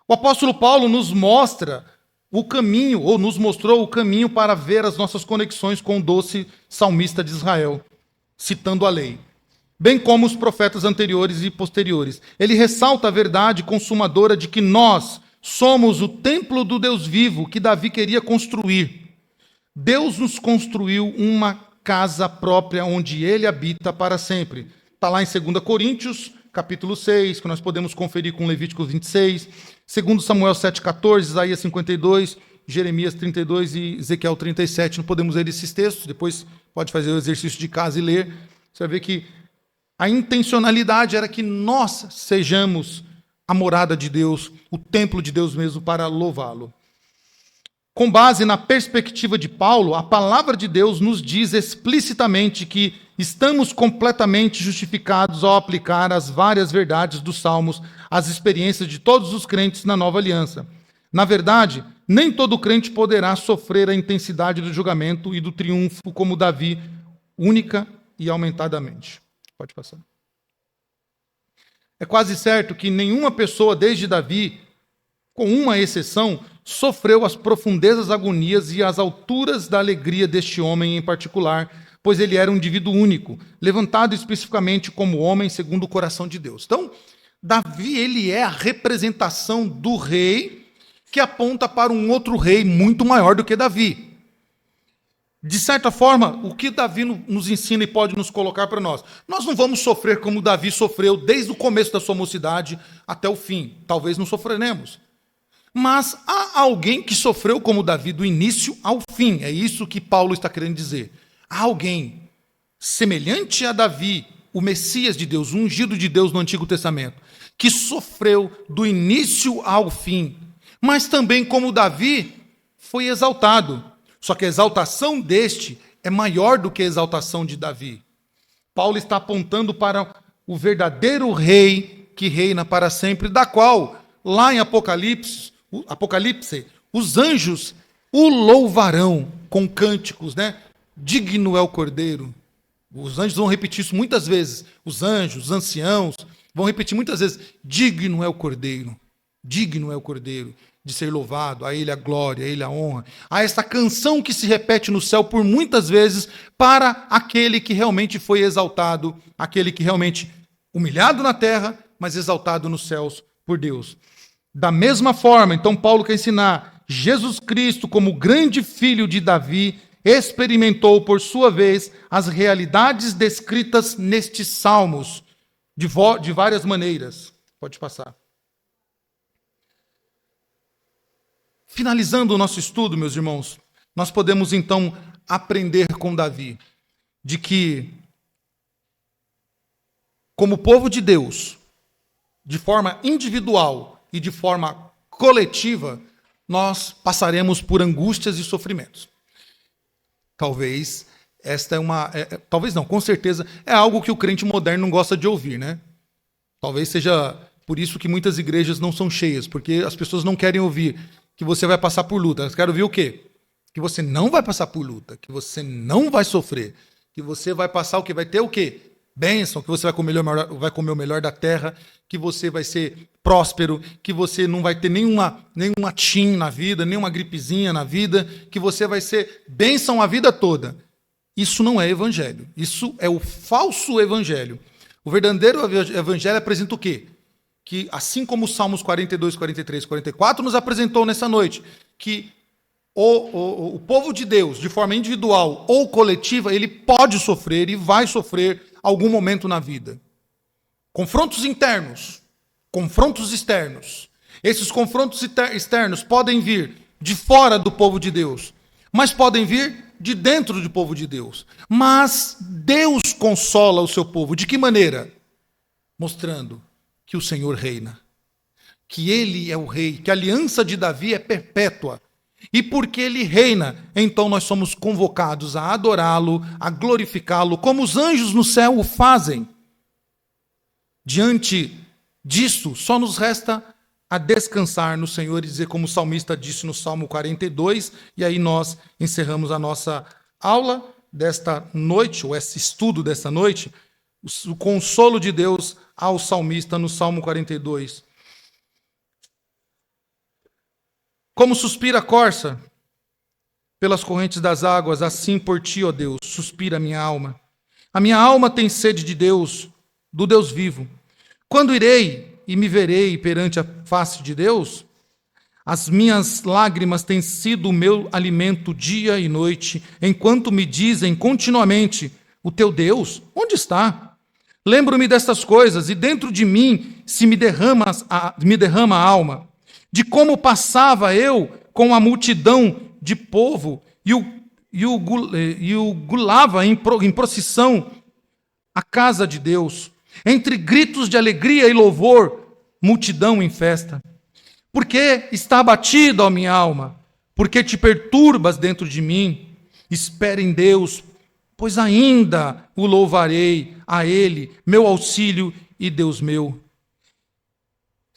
O apóstolo Paulo nos mostra o caminho, ou nos mostrou o caminho para ver as nossas conexões com o doce salmista de Israel, citando a lei, bem como os profetas anteriores e posteriores. Ele ressalta a verdade consumadora de que nós somos o templo do Deus vivo que Davi queria construir. Deus nos construiu uma casa própria onde ele habita para sempre. Está lá em 2 Coríntios, capítulo 6, que nós podemos conferir com Levítico 26, 2 Samuel 7,14, Isaías 52, Jeremias 32 e Ezequiel 37. Não podemos ler esses textos, depois pode fazer o exercício de casa e ler. Você vai ver que a intencionalidade era que nós sejamos a morada de Deus, o templo de Deus mesmo, para louvá-lo. Com base na perspectiva de Paulo, a palavra de Deus nos diz explicitamente que estamos completamente justificados ao aplicar as várias verdades dos Salmos as experiências de todos os crentes na nova aliança. Na verdade, nem todo crente poderá sofrer a intensidade do julgamento e do triunfo como Davi, única e aumentadamente. Pode passar. É quase certo que nenhuma pessoa, desde Davi, com uma exceção, sofreu as profundezas agonias e as alturas da alegria deste homem em particular, pois ele era um indivíduo único, levantado especificamente como homem segundo o coração de Deus. Então, Davi, ele é a representação do rei que aponta para um outro rei muito maior do que Davi. De certa forma, o que Davi nos ensina e pode nos colocar para nós? Nós não vamos sofrer como Davi sofreu desde o começo da sua mocidade até o fim. Talvez não sofreremos. Mas há alguém que sofreu como Davi do início ao fim. É isso que Paulo está querendo dizer. Há alguém semelhante a Davi, o Messias de Deus, o ungido de Deus no Antigo Testamento, que sofreu do início ao fim. Mas também, como Davi, foi exaltado. Só que a exaltação deste é maior do que a exaltação de Davi. Paulo está apontando para o verdadeiro rei que reina para sempre, da qual, lá em Apocalipse, os anjos o louvarão com cânticos, né? Digno é o Cordeiro. Os anjos vão repetir isso muitas vezes. Os anjos, os anciãos, vão repetir muitas vezes. Digno é o Cordeiro. Digno é o Cordeiro de ser louvado. A ele a glória, a ele a honra. Há essa canção que se repete no céu por muitas vezes para aquele que realmente foi exaltado, aquele que realmente humilhado na terra, mas exaltado nos céus por Deus. Da mesma forma, então Paulo quer ensinar, Jesus Cristo, como grande filho de Davi, experimentou, por sua vez, as realidades descritas nestes salmos, de várias maneiras. Pode passar. Finalizando o nosso estudo, meus irmãos, nós podemos então aprender com Davi, de que, como povo de Deus, de forma individual e de forma coletiva, nós passaremos por angústias e sofrimentos. Talvez esta é talvez não, com certeza é algo que o crente moderno não gosta de ouvir, né? Talvez seja por isso que muitas igrejas não são cheias, porque as pessoas não querem ouvir que você vai passar por luta. Elas querem ouvir o quê? Que você não vai passar por luta, que você não vai sofrer, que você vai passar o quê? Vai ter o quê? Bênção, que você vai comer o melhor da terra, que você vai ser próspero, que você não vai ter nenhuma TIM na vida, nenhuma gripezinha na vida, que você vai ser bênção a vida toda. Isso não é evangelho. Isso é o falso evangelho. O verdadeiro evangelho apresenta o quê? Que assim como os Salmos 42, 43, 44 nos apresentou nessa noite, que o povo de Deus, de forma individual ou coletiva, ele pode sofrer e vai sofrer algum momento na vida. Confrontos internos, confrontos externos. Esses confrontos externos podem vir de fora do povo de Deus, mas podem vir de dentro do povo de Deus. Mas Deus consola o seu povo. De que maneira? Mostrando que o Senhor reina, que Ele é o rei, que a aliança de Davi é perpétua. E porque Ele reina, então nós somos convocados a adorá-lo, a glorificá-lo, como os anjos no céu o fazem. Diante disso, só nos resta a descansar no Senhor e dizer como o salmista disse no Salmo 42, e aí nós encerramos a nossa aula desta noite, ou esse estudo desta noite, o consolo de Deus ao salmista no Salmo 42. Como suspira a corça pelas correntes das águas, assim por ti, ó Deus, suspira a minha alma. A minha alma tem sede de Deus, do Deus vivo. Quando irei e me verei perante a face de Deus? As minhas lágrimas têm sido o meu alimento dia e noite, enquanto me dizem continuamente, o teu Deus, onde está? Lembro-me destas coisas, e dentro de mim me derrama a alma, de como passava eu com a multidão de povo e o gulava em procissão à casa de Deus, entre gritos de alegria e louvor, multidão em festa. Porque está abatida, ó minha alma, porque te perturbas dentro de mim. Espere em Deus, pois ainda o louvarei a Ele, meu auxílio e Deus meu.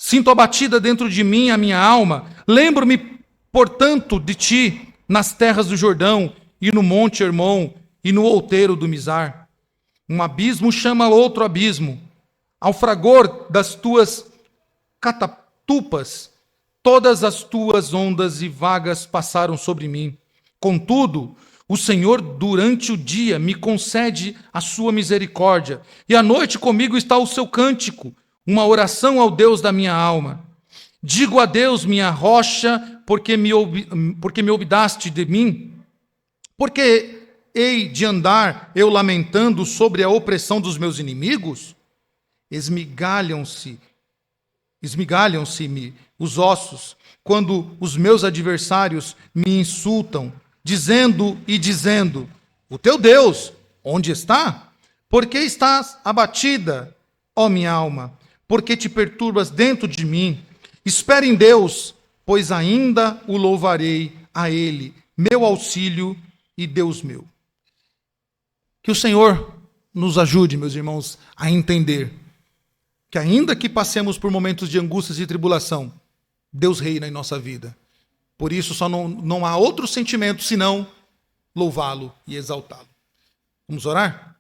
Sinto abatida dentro de mim a minha alma. Lembro-me, portanto, de ti nas terras do Jordão, e no monte Hermon, e no outeiro do Mizar. Um abismo chama outro abismo. Ao fragor das tuas catatupas, todas as tuas ondas e vagas passaram sobre mim. Contudo, o Senhor durante o dia me concede a sua misericórdia, e à noite comigo está o seu cântico, uma oração ao Deus da minha alma. Digo a Deus, minha rocha, porque me olvidaste de mim? Porque hei de andar eu lamentando sobre a opressão dos meus inimigos? Esmigalham-se-me os ossos, quando os meus adversários me insultam, dizendo: o teu Deus, onde está? Por que estás abatida, ó minha alma? Por que te perturbas dentro de mim? Espere em Deus, pois ainda o louvarei a Ele, meu auxílio e Deus meu. Que o Senhor nos ajude, meus irmãos, a entender que ainda que passemos por momentos de angústias e tribulação, Deus reina em nossa vida. Por isso só não há outro sentimento senão louvá-lo e exaltá-lo. Vamos orar?